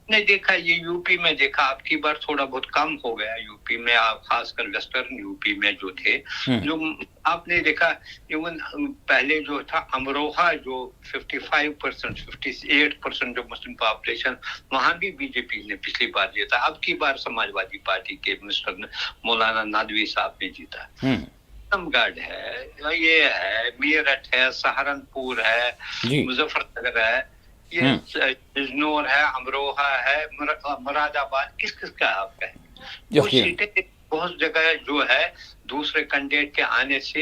ने देखा, ये यूपी में देखा, अब की बार थोड़ा बहुत कम हो गया यूपी में, आप खासकर वेस्टर्न यूपी में जो थे, जो आपने देखा, इवन पहले जो था अमरोहा, जो 55%, 58% जो मुस्लिम पॉपुलेशन, वहां भी बीजेपी ने पिछली बार जीता। अब की बार समाजवादी पार्टी के मिस्टर मौलाना नदवी साहब ने जीता। आजमगढ़ है, ये है, मेरठ है, सहारनपुर है, मुजफ्फरनगर है, ये बिजनौर है, अमरोहा है, मुरादाबाद, किस का आपका है? वो सीटें बहुत जगह जो है दूसरे कैंडिडेट के आने से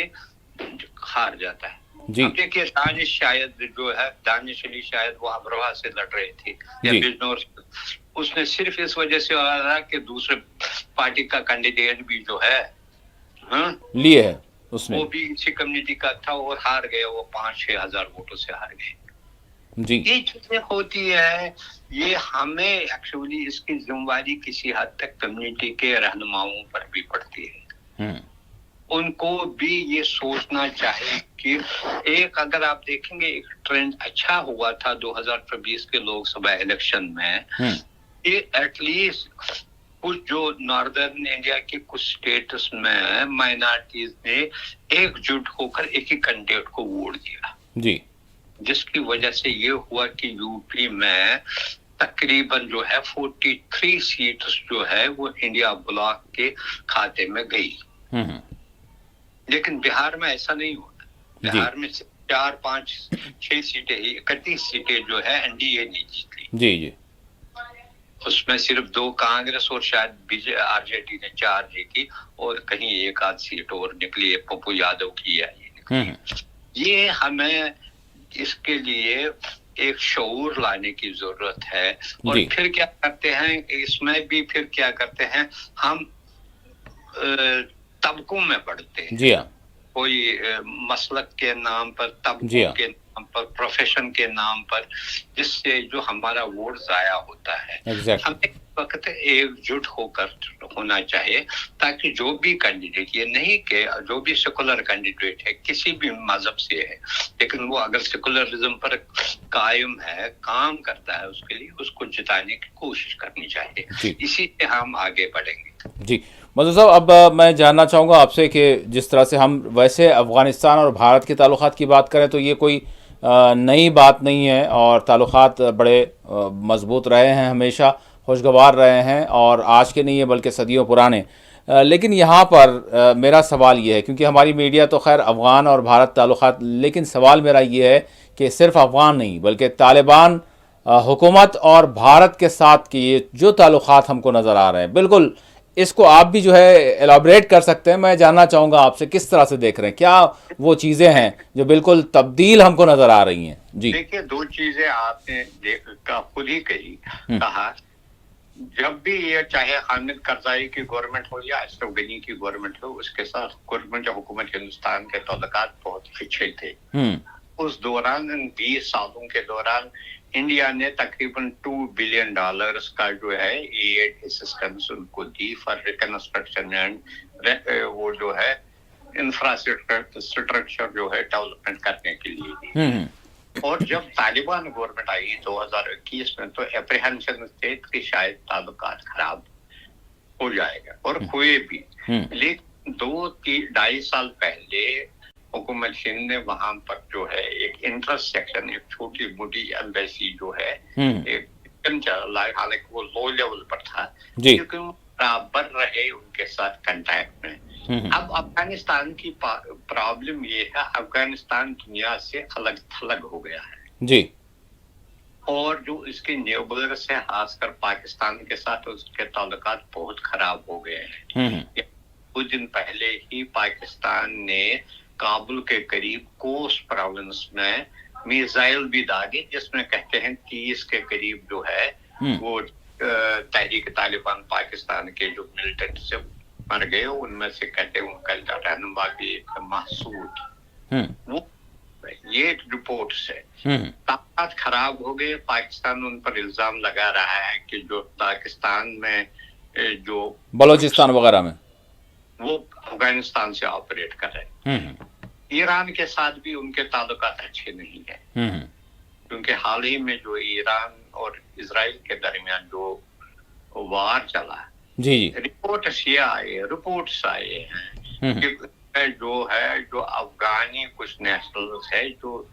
हार जाता है। अब देखिए दानिश अली शायद वो अमरोहा से लड़ रहे थे या बिजनौर से, उसने सिर्फ इस वजह से हारा कि दूसरे पार्टी का कैंडिडेट भी जो है लिए है उसने, वो भी इसी कम्युनिटी का था और हार गए, वो 5-6 हजार वोटों से हार गए जी। ये चीजें होती है, ये हमें एक्चुअली इसकी जिम्मेदारी किसी हद तक कम्युनिटी के रहनुमाओं पर भी पड़ती है। उनको भी ये सोचना चाहिए कि अगर आप देखेंगे एक ट्रेंड अच्छा हुआ था 2024 के लोकसभा इलेक्शन में, ये एटलीस्ट कुछ जो नॉर्दर्न इंडिया के कुछ स्टेट्स में माइनॉरिटीज ने एकजुट होकर एक ही कैंडिडेट को वोट दिया जी, जिसकी वजह से ये हुआ कि यूपी में तकरीबन जो है 43 सीट्स जो है वो इंडिया ब्लॉक के खाते में गई। लेकिन बिहार में ऐसा नहीं होता, बिहार में 4-5-6 सीटें ही, 31 सीटें जो है एनडीए ने जीती जी। उसमें सिर्फ 2 कांग्रेस और शायद आरजेडी ने 4 जीती और कहीं 1 आध सीट और निकली, पप्पू यादव की है ये हमें इसके लिए एक शऊर लाने की जरूरत है। और फिर क्या करते हैं इसमें भी, फिर क्या करते हैं हम तबकों में बढ़ते हैं। जी हाँ, कोई मसलक के नाम पर, तबकों के नाम नाम पर, प्रोफेशन के नाम पर, जिससे जो हमारा वोट जाया होता है। हमें इस वक्त एकजुट होकर होना चाहिए, ताकि जो भी कैंडिडेट, ये नहीं कि जो भी सेकुलर कैंडिडेट है किसी भी मजहब से है, लेकिन वो अगर सेकुलरिज्म पर कायम है, काम करता है, उसके लिए उसको जिताने की कोशिश करनी चाहिए। इसी से हम आगे बढ़ेंगे। जी मसूद साहब, अब मैं जानना चाहूँगा आपसे कि जिस तरह से हम वैसे अफ़गानिस्तान और भारत के ताल्लुकात की बात करें तो ये कोई नई बात नहीं है, और ताल्लुकात बड़े मजबूत रहे हैं, हमेशा खुशगवार रहे हैं, और आज के नहीं है बल्कि सदियों पुराने। लेकिन यहाँ पर मेरा सवाल ये है, क्योंकि हमारी मीडिया तो खैर अफ़गान और भारत ताल्लुकात, लेकिन सवाल मेरा ये है कि सिर्फ अफ़गान नहीं बल्कि तालिबान हुकूमत और भारत के साथ के ये जो ताल्लुकात हमको नज़र आ रहे हैं, बिल्कुल इसको आप भी जो है एलाबरेट कर सकते हैं। मैं जानना चाहूँगा आपसे किस तरह से देख रहे हैं, क्या वो चीज़ें हैं जो बिल्कुल तब्दील हमको नज़र आ रही हैं? जी देखिए, दो चीज़ें आपने खुद ही कहा, जब भी ये चाहे हामिद करज़ाई की गवर्नमेंट हो या अशरफ गनी की गवर्नमेंट हो, उसके साथ हुकूमत हिंदुस्तान के ताल्लुकात बहुत अच्छे थे। उस दौरान 20 सालों के दौरान इंडिया ने तकरीबन $2 बिलियन का जो है एड असिस्टेंस उनको दी फॉर रिकंस्ट्रक्शन एंड वो जो है इंफ्रास्ट्रक्चर जो है डेवलपमेंट करने के लिए दी। और जब तालिबान गवर्नमेंट आई 2021 में, तो एप्रीहेंशन थे कि शायद ताल्लुकात खराब हो जाएगा, और हुए भी। लेकिन 2-2.5 साल पहले हुकूमत हिंद ने वहां पर जो है एक इंटरेस्ट सेक्शन, एक छोटी मोटी एम्बेसी जो है एक चला, हालांकि वो लो लेवल पर था, लेकिन बराबर रहे उनके साथ कांटेक्ट में। अब अफगानिस्तान की प्रॉब्लम ये है, अफगानिस्तान दुनिया से अलग थलग हो गया है जी, और जो इसके नेबर्स है, खासकर पाकिस्तान के साथ उसके ताल्लुकात बहुत खराब हो गए हैं। कुछ दिन पहले ही पाकिस्तान ने काबुल के करीब कोस्ट प्रोविंस में मिसाइल भी दागे, जिसमें कहते हैं 30 के करीब जो है वो तहरीक तालिबान पाकिस्तान के जो मिलिटेंट से मर गए, उनमें से कहते हैं उनका रहनुमा भी महसूद। वो ये रिपोर्ट से ताकत खराब हो गए। पाकिस्तान उन पर इल्जाम लगा रहा है कि जो पाकिस्तान में जो बलोचिस्तान वगैरह में वो अफगानिस्तान से ऑपरेट कर रहे हैं। ईरान के साथ भी उनके ताल्लुकात अच्छे नहीं है, क्योंकि हाल ही में जो ईरान और इजराइल के दरमियान जो वार चला, जी रिपोर्ट्स आए हैं कि जो अफगानी कुछ नेशनल्स है जो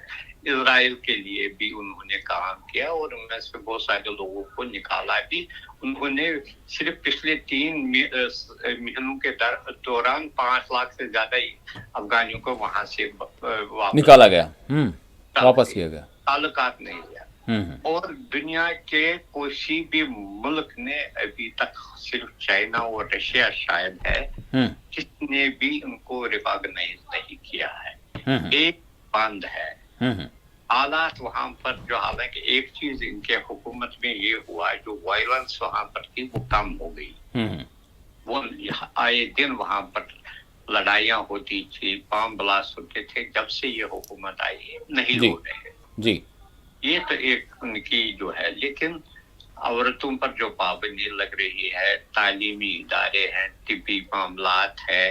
इजराइल के लिए भी उन्होंने काम किया, और उनमें से बहुत सारे लोगों को निकाला भी। उन्होंने सिर्फ पिछले 3 महीनों के दौरान 5 लाख से ज्यादा अफगानियों को वहां से निकाला गया, वापस किया गया, ताल्लुकात नहीं लिया। और दुनिया के किसी भी मुल्क ने अभी तक, सिर्फ चाइना और रशिया शायद है जिसने भी उनको रिकॉग्नाइज नहीं किया है। एक बंद है हालात वहां पर, जो हालांकि एक चीज इनके हुकूमत में ये हुआ, जो वायलेंस वहां पर थी वो कम हो गई। वो आए दिन वहां पर लड़ाइयां होती थी, बम ब्लास्ट होते थे, जब से ये हुकूमत आई है नहीं हो रहे जी। ये तो एक उनकी जो है, लेकिन औरतों पर जो पाबंदी लग रही है, तालीमी इदारे हैं, तिब्बी मामलात है,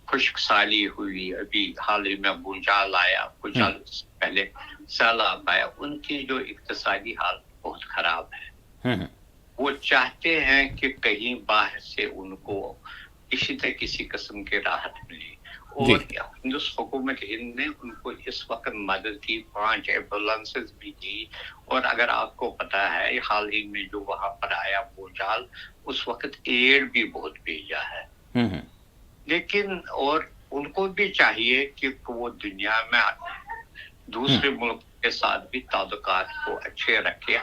खुश्कसाली हुई, अभी हाल ही में भूचाल आया, कुछ साल पहले सैलाब आया, उनकी जो इक्तिसादी हालत बहुत खराब है। वो चाहते हैं कि कहीं बाहर से उनको किसी किस्म की राहत मिले, और हुकूमत हिंद ने उनको इस वक्त मदद की, 5 एम्बुलेंसेस भी दी। और अगर आपको पता है हाल ही में जो वहां पर आया भूचाल, उस वक्त एड भी बहुत भेजा है। लेकिन और उनको भी चाहिए कि वो दुनिया में दूसरे मुल्क के साथ भी ताल्लुकात को अच्छे रखे।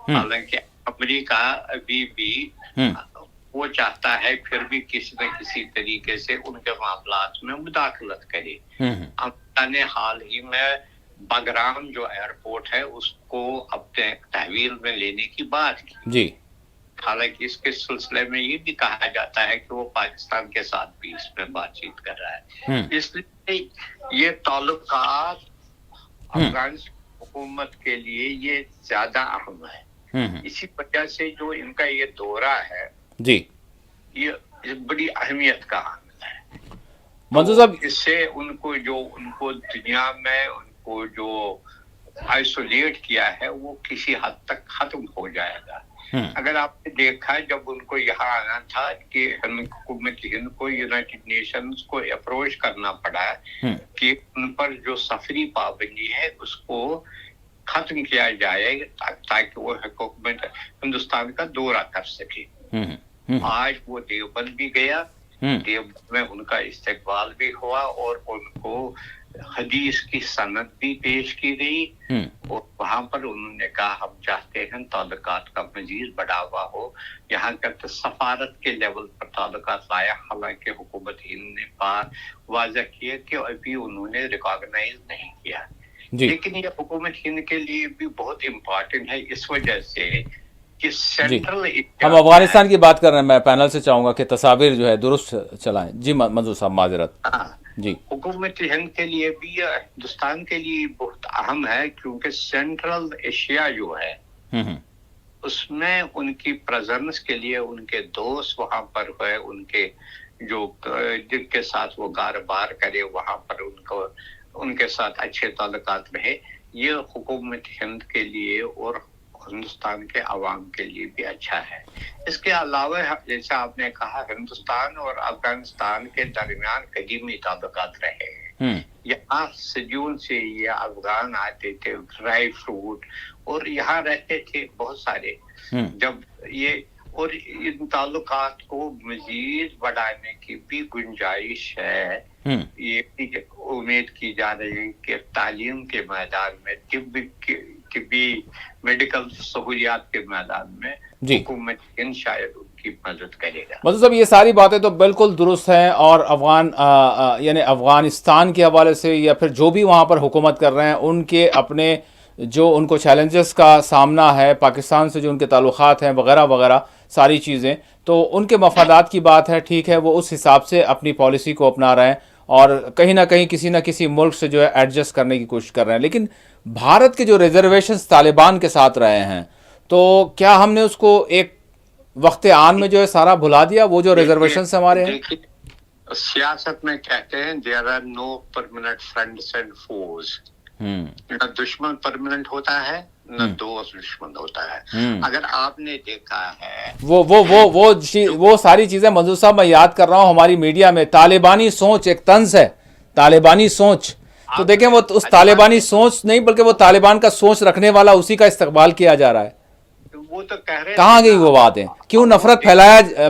हालांकि अमेरिका अभी भी वो चाहता है फिर भी किसी न किसी तरीके से उनके मामलात में मुदाखलत करे। अमेरिका ने हाल ही में बगराम जो एयरपोर्ट है उसको अपने तहवील में लेने की बात की जी। हालांकि इसके सिलसिले में ये भी कहा जाता है कि वो पाकिस्तान के साथ भी इसमें बातचीत कर रहा है। इसलिए ये ताल्लुकात अफगानिस्तान हुकूमत के लिए ये ज्यादा अहम है। इसी वजह से जो इनका ये दौरा है जी, ये बड़ी अहमियत का अमल है। मंजूर साहब, इससे उनको दुनिया में उनको जो आइसोलेट किया है वो किसी हद तक खत्म हो जाएगा। अगर आपने देखा जब उनको यहाँ आना था कि हुकूमत हिंद को यूनाइटेड नेशंस को अप्रोच करना पड़ा कि उन पर जो सफरी पाबंदी है उसको खत्म किया जाए ताकि वो हुकूमत हिंदुस्तान का दौरा कर सके। आज वो देवबंद भी गया, देवबंद में उनका इस्तकबाल भी हुआ और उनको हदीस की सनद भी पेश की गई और वहां पर उन्होंने कहा हम चाहते हैं ताल्लुकात का मजीद बढ़ावा हो। यहाँ तक सफारत के लेवल पर ताल्लुकात लाया, हालांकि हुकूमत हिंद ने बार वाज़ह किया कि अभी उन्होंने रिकॉग्नाइज नहीं किया। लेकिन ये हुकूमत हिंद के लिए भी बहुत इम्पोर्टेंट है इस वजह से कि सेंट्रल हम अफगानिस्तान की बात कर रहे हैं। मैं पैनल से चाहूंगा कि तस्वीर जो है दुरुस्त चलाएं। जी मंजूर साहब, माजरत। जी, हुकूमत हिंद के लिए भी हिंदुस्तान के लिए बहुत अहम है क्योंकि सेंट्रल एशिया जो है उसमें उनकी प्रेजेंस के लिए उनके दोस्त वहां पर है, उनके जो जिनके साथ वो कारोबार करे वहां पर उनके साथ अच्छे ताल्लुकात रहे। ये हुकूमत हिंद के लिए और हिंदुस्तान के अवाम के लिए भी अच्छा है। इसके अलावा जैसा आपने कहा हिंदुस्तान और अफगानिस्तान के दरमियान कदीमी ताल्लुकात रहे हैं। यहाँ सदियों से ये अफगान आते थे, ड्राई फ्रूट और यहाँ रहते थे बहुत सारे। जब ये और इन ताल्लुकात को मजीद बढ़ाने की भी गुंजाइश है। ये उम्मीद की जा रही है कि तालीम के मैदान में, तिब्बी मेडिकल सहूलियात के मैदान में हुकूमत हिंद शायद उनकी मदद करेगा। मतलब साहब, ये सारी बातें तो बिल्कुल दुरुस्त हैं और यानी अफगानिस्तान के हवाले से या फिर जो भी वहाँ पर हुकूमत कर रहे हैं उनके अपने जो उनको चैलेंजेस का सामना है, पाकिस्तान से जो उनके ताल्लुकात हैं वगैरह वगैरह सारी चीज़ें, तो उनके मफादात की बात है, ठीक है, वो उस हिसाब से अपनी पॉलिसी को अपना रहे हैं और कहीं ना कहीं किसी ना किसी मुल्क से जो है एडजस्ट करने की कोशिश कर रहे हैं। लेकिन भारत के जो रिजर्वेशंस तालिबान के साथ रहे हैं, तो क्या हमने उसको एक वक्त आन में जो है सारा भुला दिया, वो जो रिजर्वेशंस हमारे हैं? सियासत में कहते हैं there are no permanent friends and foes. न दुश्मन परमानेंट होता है न दोस्त दुश्मन होता है। अगर आपने देखा है वो सारी चीजें मंजूर साहब मैं याद कर रहा हूँ हमारी मीडिया में तालिबानी सोच एक तंज है, तालिबानी सोच। तो देखें वो उस तालिबानी सोच नहीं बल्कि वो तालिबान का सोच रखने वाला उसी का इस्तकबाल किया जा रहा है। वो तो कह रहे कहाँ गई वो बातें? क्यों नफरत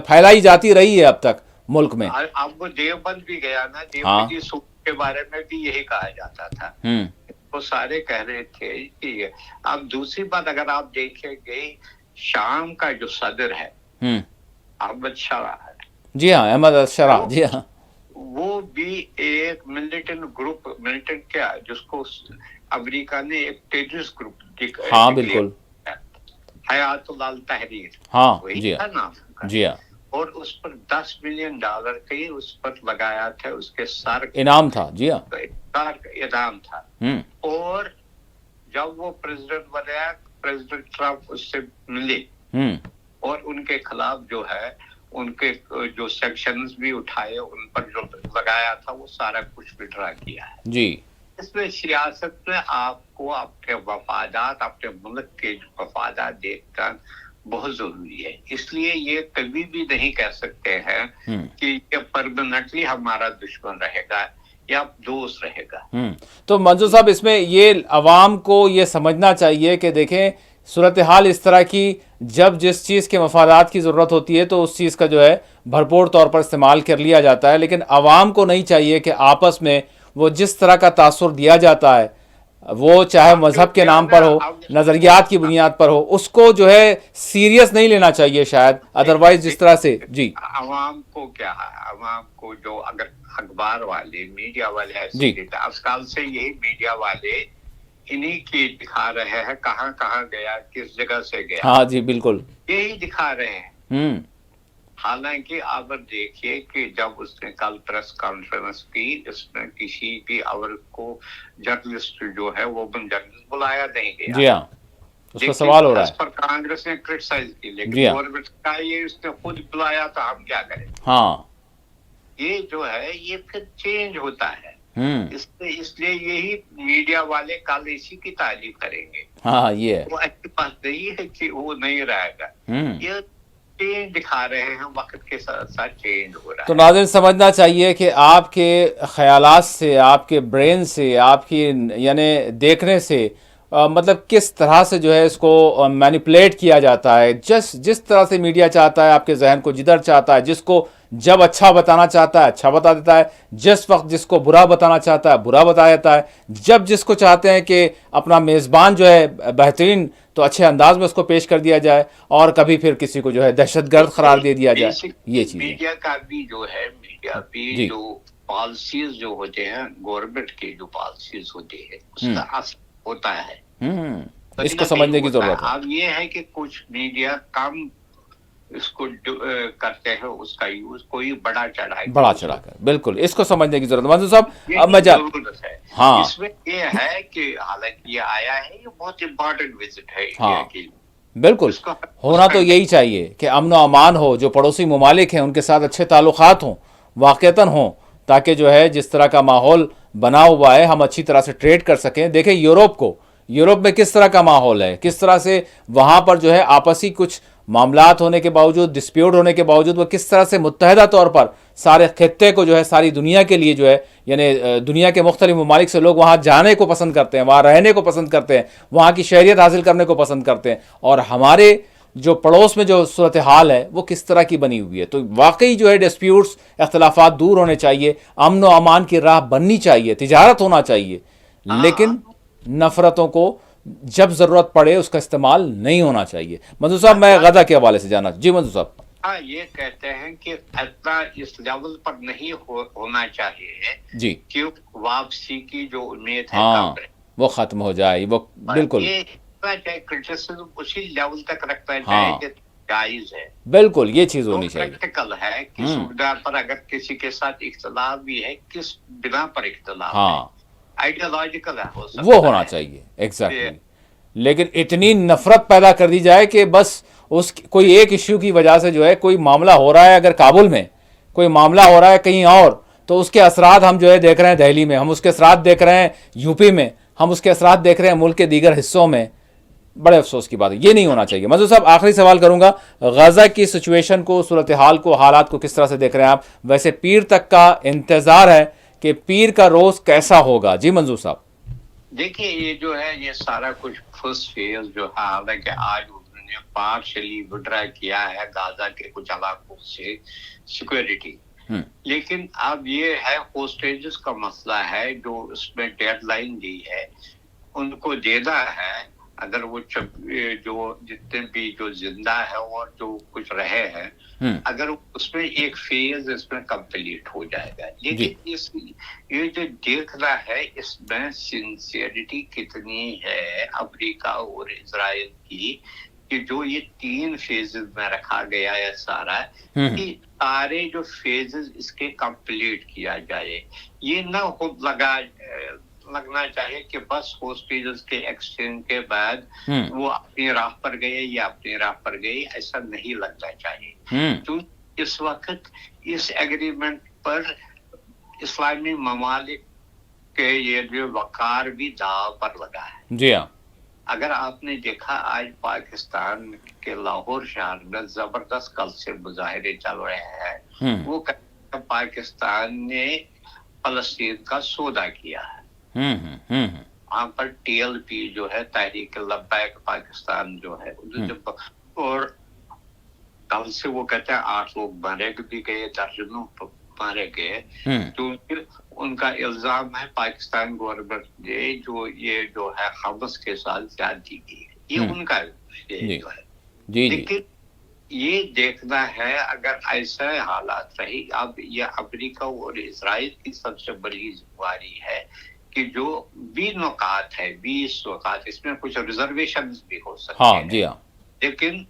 फैलाई जाती रही है अब तक मुल्क में? आपको देवबंद भी गया ना, देवबंद की सोच के बारे में भी यही कहा जाता था। वो सारे कह रहे थे कि अब दूसरी बात अगर आप देखेंगे शाम का जो सदर है अहमद शरा है, जी हाँ, अहमद शरा, जी हाँ, वो भी एक मिलिटेंट क्या जिसको अमेरिका ने एक टेररिस्ट ग्रुप, हाँ बिल्कुल, हयातुल्लाह तहरीर, हाँ जी हाँ, जी हाँ, और उस पर $10 मिलियन के उस पर लगाया था, उसके सर इनाम था, जी हाँ, इनाम था। और जब वो प्रेसिडेंट बनाया, प्रेसिडेंट ट्रम्प उससे मिले और उनके खिलाफ जो है उनके जो सेक्शंस भी उठाए, उन पर जो लगाया था वो सारा कुछ विड्रा किया है जी। इसमें सियासत में आपको आपके वफादात, अपने मुल्क के वफादात देखकर बहुत जरूरी है। इसलिए ये कभी भी नहीं कह सकते हैं कि ये परमानेंटली हमारा दुश्मन रहेगा या दोस्त रहेगा। तो मंजूर साहब, इसमें ये अवाम को ये समझना चाहिए कि देखें सूरत हाल इस तरह की, जब जिस चीज़ के मफादात की ज़रूरत होती है तो उस चीज़ का जो है भरपूर तौर पर इस्तेमाल कर लिया जाता है, लेकिन अवाम को नहीं चाहिए कि आपस में वो जिस तरह का तासुर दिया जाता है, वो चाहे मजहब के नाम पर हो, नज़रियात की बुनियाद पर हो, उसको जो है सीरियस नहीं लेना चाहिए शायद। अदरवाइज जिस तरह से जी अवाम को क्या है, अवाम को जो अगर अखबार वाले, मीडिया वाले ऐसे आजकल से यही मीडिया वाले इन्हीं की दिखा रहे हैं कहाँ कहाँ गया, किस जगह से गया, हाँ जी बिल्कुल, यही दिखा रहे हैं। हालांकि आप देखिए कि जब उसने कल प्रेस कॉन्फ्रेंस की, इसमें किसी भी अवर को जर्नलिस्ट जो है वो जर्नलिस्ट बुलाया नहीं गया। जी हाँ, उसका सवाल हो रहा है। पर कांग्रेस ने क्रिटिसाइज की, जी लेकिन हाँ। गवर्नमेंट का ये उसने खुद बुलाया तो हम क्या करें। हाँ, ये जो है ये फिर चेंज होता है। हम्म, इसलिए यही मीडिया वाले कल इसी की तारीफ करेंगे। हाँ ये है। वो अच्छी बात नहीं है कि वो नहीं रहेगा। ये चेंज दिखा रहे हैं, वक्त के साथ साथ चेंज हो रहा तो है। नाज़रीन समझना चाहिए कि आपके ख्यालात से, आपके ब्रेन से, आपकी यानी देखने से मतलब किस तरह से जो है इसको मैनिपुलेट किया जाता है। जिस तरह से मीडिया चाहता है आपके जहन को जिधर चाहता है, जिसको जब अच्छा बताना चाहता है अच्छा बता देता है, जिस वक्त जिसको बुरा बताना चाहता है बुरा बता देता है, जब जिसको चाहते हैं कि अपना मेज़बान जो है बेहतरीन तो अच्छे अंदाज में उसको पेश कर दिया जाए, और कभी फिर किसी को जो है दहशतगर्द करार दे दिया जाए। ये चीज़ मीडिया का भी जो है, मीडिया भी जो पॉलिसीज जो होते हैं, गवर्नमेंट के जो पॉलिसीज होते हैं उसका असर होता है। इसको समझने की जरूरत है। अब ये है कि कुछ मीडिया कम इसको करते हैं, उसका यूज कोई बढ़ा चढ़ाकर, बिल्कुल इसको समझने की जरूरत है। मंजूर साहब अब मैं जरूरत है। हाँ, इसमें ये है कि हालांकि ये आया है, ये बहुत इम्पोर्टेंट विजिट है हाँ, इंडिया की। बिल्कुल होना तो यही चाहिए कि अमन व अमान हो, जो पड़ोसी ममालिक हैं उनके साथ अच्छे ताल्लुकात हों, वाक़तन हों, ताकि जो है जिस तरह का माहौल बना हुआ है हम अच्छी तरह से ट्रेड कर सकें। देखें यूरोप में किस तरह का माहौल है, किस तरह से वहाँ पर जो है आपसी कुछ मामलात होने के बावजूद, डिस्प्यूट होने के बावजूद वो किस तरह से मुत्तहदा तौर पर सारे खित्ते को जो है, सारी दुनिया के लिए जो है, यानी दुनिया के मुख्तलिफ ममालिक से लोग वहाँ जाने को पसंद करते हैं, वहाँ रहने को पसंद करते हैं, वहाँ की शहरियत हासिल करने को पसंद करते हैं, और हमारे जो पड़ोस में जो सूरत हाल है वो किस तरह की बनी हुई है। तो वाकई जो है डिस्प्यूट्स, अख्तलाफात दूर होने चाहिए, अमन व अमान की राह बननी चाहिए, तिजारत होना चाहिए, लेकिन नफरतों को जब जरूरत पड़े उसका इस्तेमाल नहीं होना चाहिए। मंजूर साहब मैं गजा के हवाले से जाना। जी मंजूर साहब। हाँ, ये कहते हैं कि इतना इस लेवल पर नहीं होना चाहिए जी, कि वापसी की जो उम्मीद है हाँ वो खत्म हो जाए, वो बिल्कुल ये क्रिटिसिज्म उसी लेवल तक रखना हाँ, चाहिए जायज है। बिल्कुल ये चीज होनी चाहिए। प्रैक्टिकल है, किस बुनियाद पर अगर किसी के साथ इख्तलाफ भी है, किस बिना पर इख्तलाफ हाँ, आइडियोलॉजिकल है, वो होना चाहिए एग्जैक्टली। लेकिन इतनी नफरत पैदा कर दी जाए कि बस उस कोई एक इश्यू की वजह से जो है, कोई मामला हो रहा है अगर काबुल में, कोई मामला हो रहा है कहीं और, तो उसके असरात हम जो है देख रहे हैं दिल्ली में, हम उसके असरात देख रहे हैं यूपी में, हम उसके असरात देख रहे हैं मुल्क के दीगर हिस्सों में। बड़े अफसोस की बात है, ये नहीं होना चाहिए। मंजूर साहब आखिरी सवाल करूंगा, गजा की सिचुएशन को, सूरत हाल को, हालात को किस तरह से देख रहे हैं आप? वैसे पीर तक का इंतजार है कि पीर का रोज कैसा होगा। जी मंजूर साहब। देखिए, ये जो है ये सारा कुछ फर्स्ट फेज जो है, हालांकि आज उन्होंने पार्शियली विड्रॉ किया है गाजा के कुछ इलाकों से सिक्योरिटी, लेकिन अब ये है होस्टेजेस का मसला है, जो उसमें डेडलाइन दी है उनको देना है। अगर वो जो जितने भी जो जिंदा है और जो कुछ रहे हैं, अगर उसमें एक फेज इसमें कंप्लीट हो जाएगा। लेकिन ये जो देखना है इसमें सिंसियरिटी कितनी है अमेरिका और इजराइल की, कि जो ये 3 फेजेस में रखा गया है सारा, कि सारे जो फेजेस इसके कंप्लीट किया जाए। ये ना हो लगना चाहिए कि बस होस्टेजेस के एक्सचेंज के बाद वो अपनी राह पर गए या अपनी राह पर गई, ऐसा नहीं लगना चाहिए। तो इस वक्त इस एग्रीमेंट पर इस्लामी ममालिक के ये जो वकार भी दाव पर लगा है। जी हाँ, अगर आपने देखा आज पाकिस्तान के लाहौर शहर में जबरदस्त कल से मुजाहिरे चल रहे हैं, वो पाकिस्तान ने फलस्तीन का सौदा किया है। वहां पर TLP जो है, तहरीक लब्बैक पाकिस्तान जो है, और कल से वो कहते हैं 8 लोग मारे भी गए, दर्जनों मारे गए। तो उनका इल्जाम है पाकिस्तान गवर्नमेंट ने जो है हमास के साथ ज्यादती की है, ये उनका जो है। लेकिन ये देखना है अगर ऐसा हालात रही, अब ये अमेरिका और इजराइल की सबसे बड़ी जिम्मेवारी है कि जो 20 नुकात है, 20 नुकात, इसमें कुछ रिजर्वेशन भी हो सकते हैं। जी हाँ। लेकिन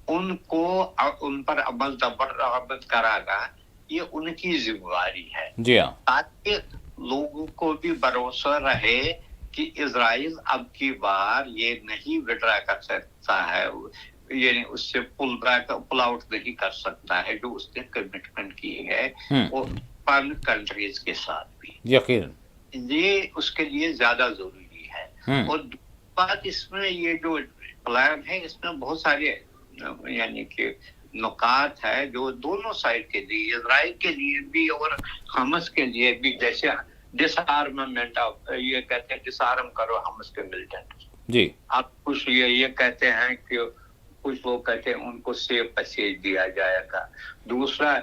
उनको उन पर अमल दरामद कराना ये उनकी जिम्मेवारी है, जी हाँ, ताकि लोगों को भी भरोसा रहे कि इजराइल अब की बार ये नहीं विड्रा कर सकता है, ये उससे पुल आउट नहीं कर सकता है जो उसने कमिटमेंट की है वो कंट्रीज के साथ भी, यकीन, ये उसके लिए ज्यादा जरूरी है। और बात इसमें ये जो प्लान है इसमें बहुत सारे यानी कि नुकात है जो दोनों साइड के लिए, इजराइल के लिए भी और हमास के लिए भी, जैसे डिसआर्मामेंट ऑफ, ये कहते हैं डिसआर्म करो हमास के मिलिटेंट जी, आप कुछ ये कहते हैं कि कुछ लोग कहते हैं उनको सेफ पैसेज दिया जाएगा। दूसरा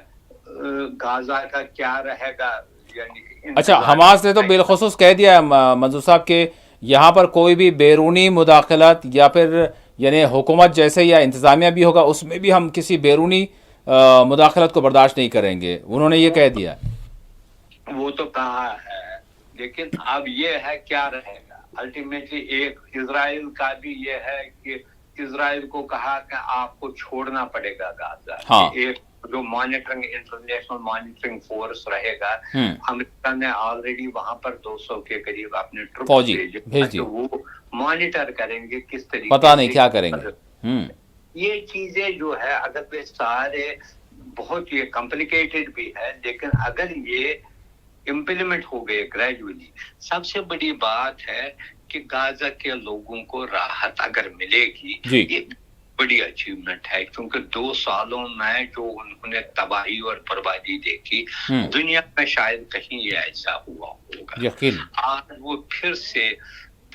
गाजा का क्या रहेगा, यानी अच्छा, हमास ने तो बिलखुसूस कह दिया है मंजूर साहब के यहाँ पर कोई भी बैरूनी मुदाखलत या फिर यानी हुकूमत जैसे या इंतज़ामिया भी होगा उसमें भी हम किसी बैरूनी मुदाखलत को बर्दाश्त नहीं करेंगे, उन्होंने ये कह दिया। वो तो कहा है, लेकिन अब ये है क्या रहेगा अल्टीमेटली। एक इजराइल का भी ये है कि इजराइल को कहा कि आपको छोड़ना पड़ेगा गाजा। हाँ। एक जो मॉनिटरिंग इंटरनेशनल मॉनिटरिंग फोर्स रहेगा, अमेरिका ने ऑलरेडी वहां पर 200 के करीब अपने फौजी भेज दिए, वो मॉनिटर करेंगे किस तरीके, पता नहीं क्या करेंगे। ये चीजें जो है अगर वे सारे बहुत ये कॉम्प्लिकेटेड भी है, लेकिन अगर ये इम्प्लीमेंट हो गए ग्रेजुअली, सबसे बड़ी बात है कि गाजा के लोगों को राहत अगर मिलेगी, ये बड़ी अचीवमेंट है, क्योंकि 2 सालों में जो उन्होंने तबाही और बर्बादी देखी दुनिया में शायद कहीं ये ऐसा हुआ होगा। यकीन, आज वो फिर से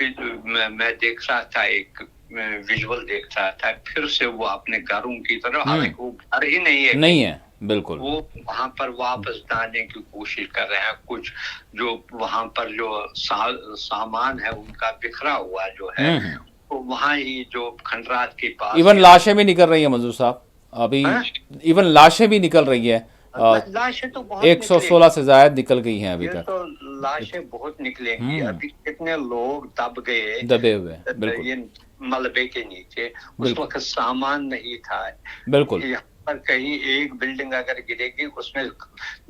मैं देख रहा था, एक विजुअल देख रहा था, फिर से वो अपने घरों की तरफ, हालांकि वो घर ही नहीं है बिल्कुल, वो वहां पर वापस लाने की कोशिश कर रहे हैं। कुछ जो वहां पर जो सामान है उनका बिखरा हुआ जो है, तो वहां ही जो खंडरात के पास इवन लाशें भी निकल रही है मंजूर साहब, अभी इवन लाशें भी निकल रही है, लाशें तो बहुत 116 से ज्यादा निकल गई हैं अभी तक, तो लाशें बहुत निकलेंगी। अभी कितने लोग दबे हुए बिल्कुल, ये मलबे के नीचे, उस वक्त सामान नहीं था बिल्कुल, पर कहीं एक बिल्डिंग अगर गिरेगी उसमें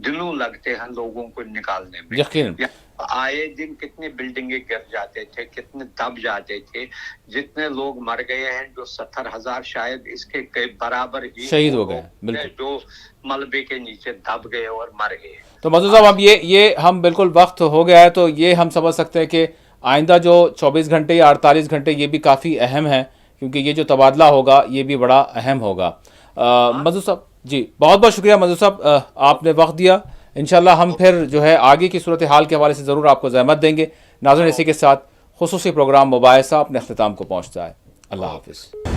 दिनों लगते हैं लोगों को निकालने में। यकीन, आए दिन कितने बिल्डिंगे गिर जाते थे, कितने दब जाते थे, जितने लोग मर गए हैं, जो 70,000 शायद इसके कई बराबर ही शहीद हो गए, बिल्कुल, जो मलबे के नीचे दब गए और मर गए। तो मंजूर साहब अब ये हम बिल्कुल वक्त हो गया है, तो ये हम समझ सकते हैं कि आइंदा जो 24 घंटे या 48 घंटे ये भी काफ़ी अहम है, क्योंकि ये जो तबादला होगा ये भी बड़ा अहम होगा। मंजूर साहब जी, बहुत बहुत शुक्रिया मंजूर साहब, आपने वक्त दिया। इंशाल्लाह हम फिर जो है आगे की सूरत हाल के हवाले से ज़रूर आपको ज़हमत देंगे। नाज़रीन, इसी के साथ खुसूसी प्रोग्राम मुबाहिसा अपने अख्तिताम को पहुँचता है। अल्लाह हाफिज़।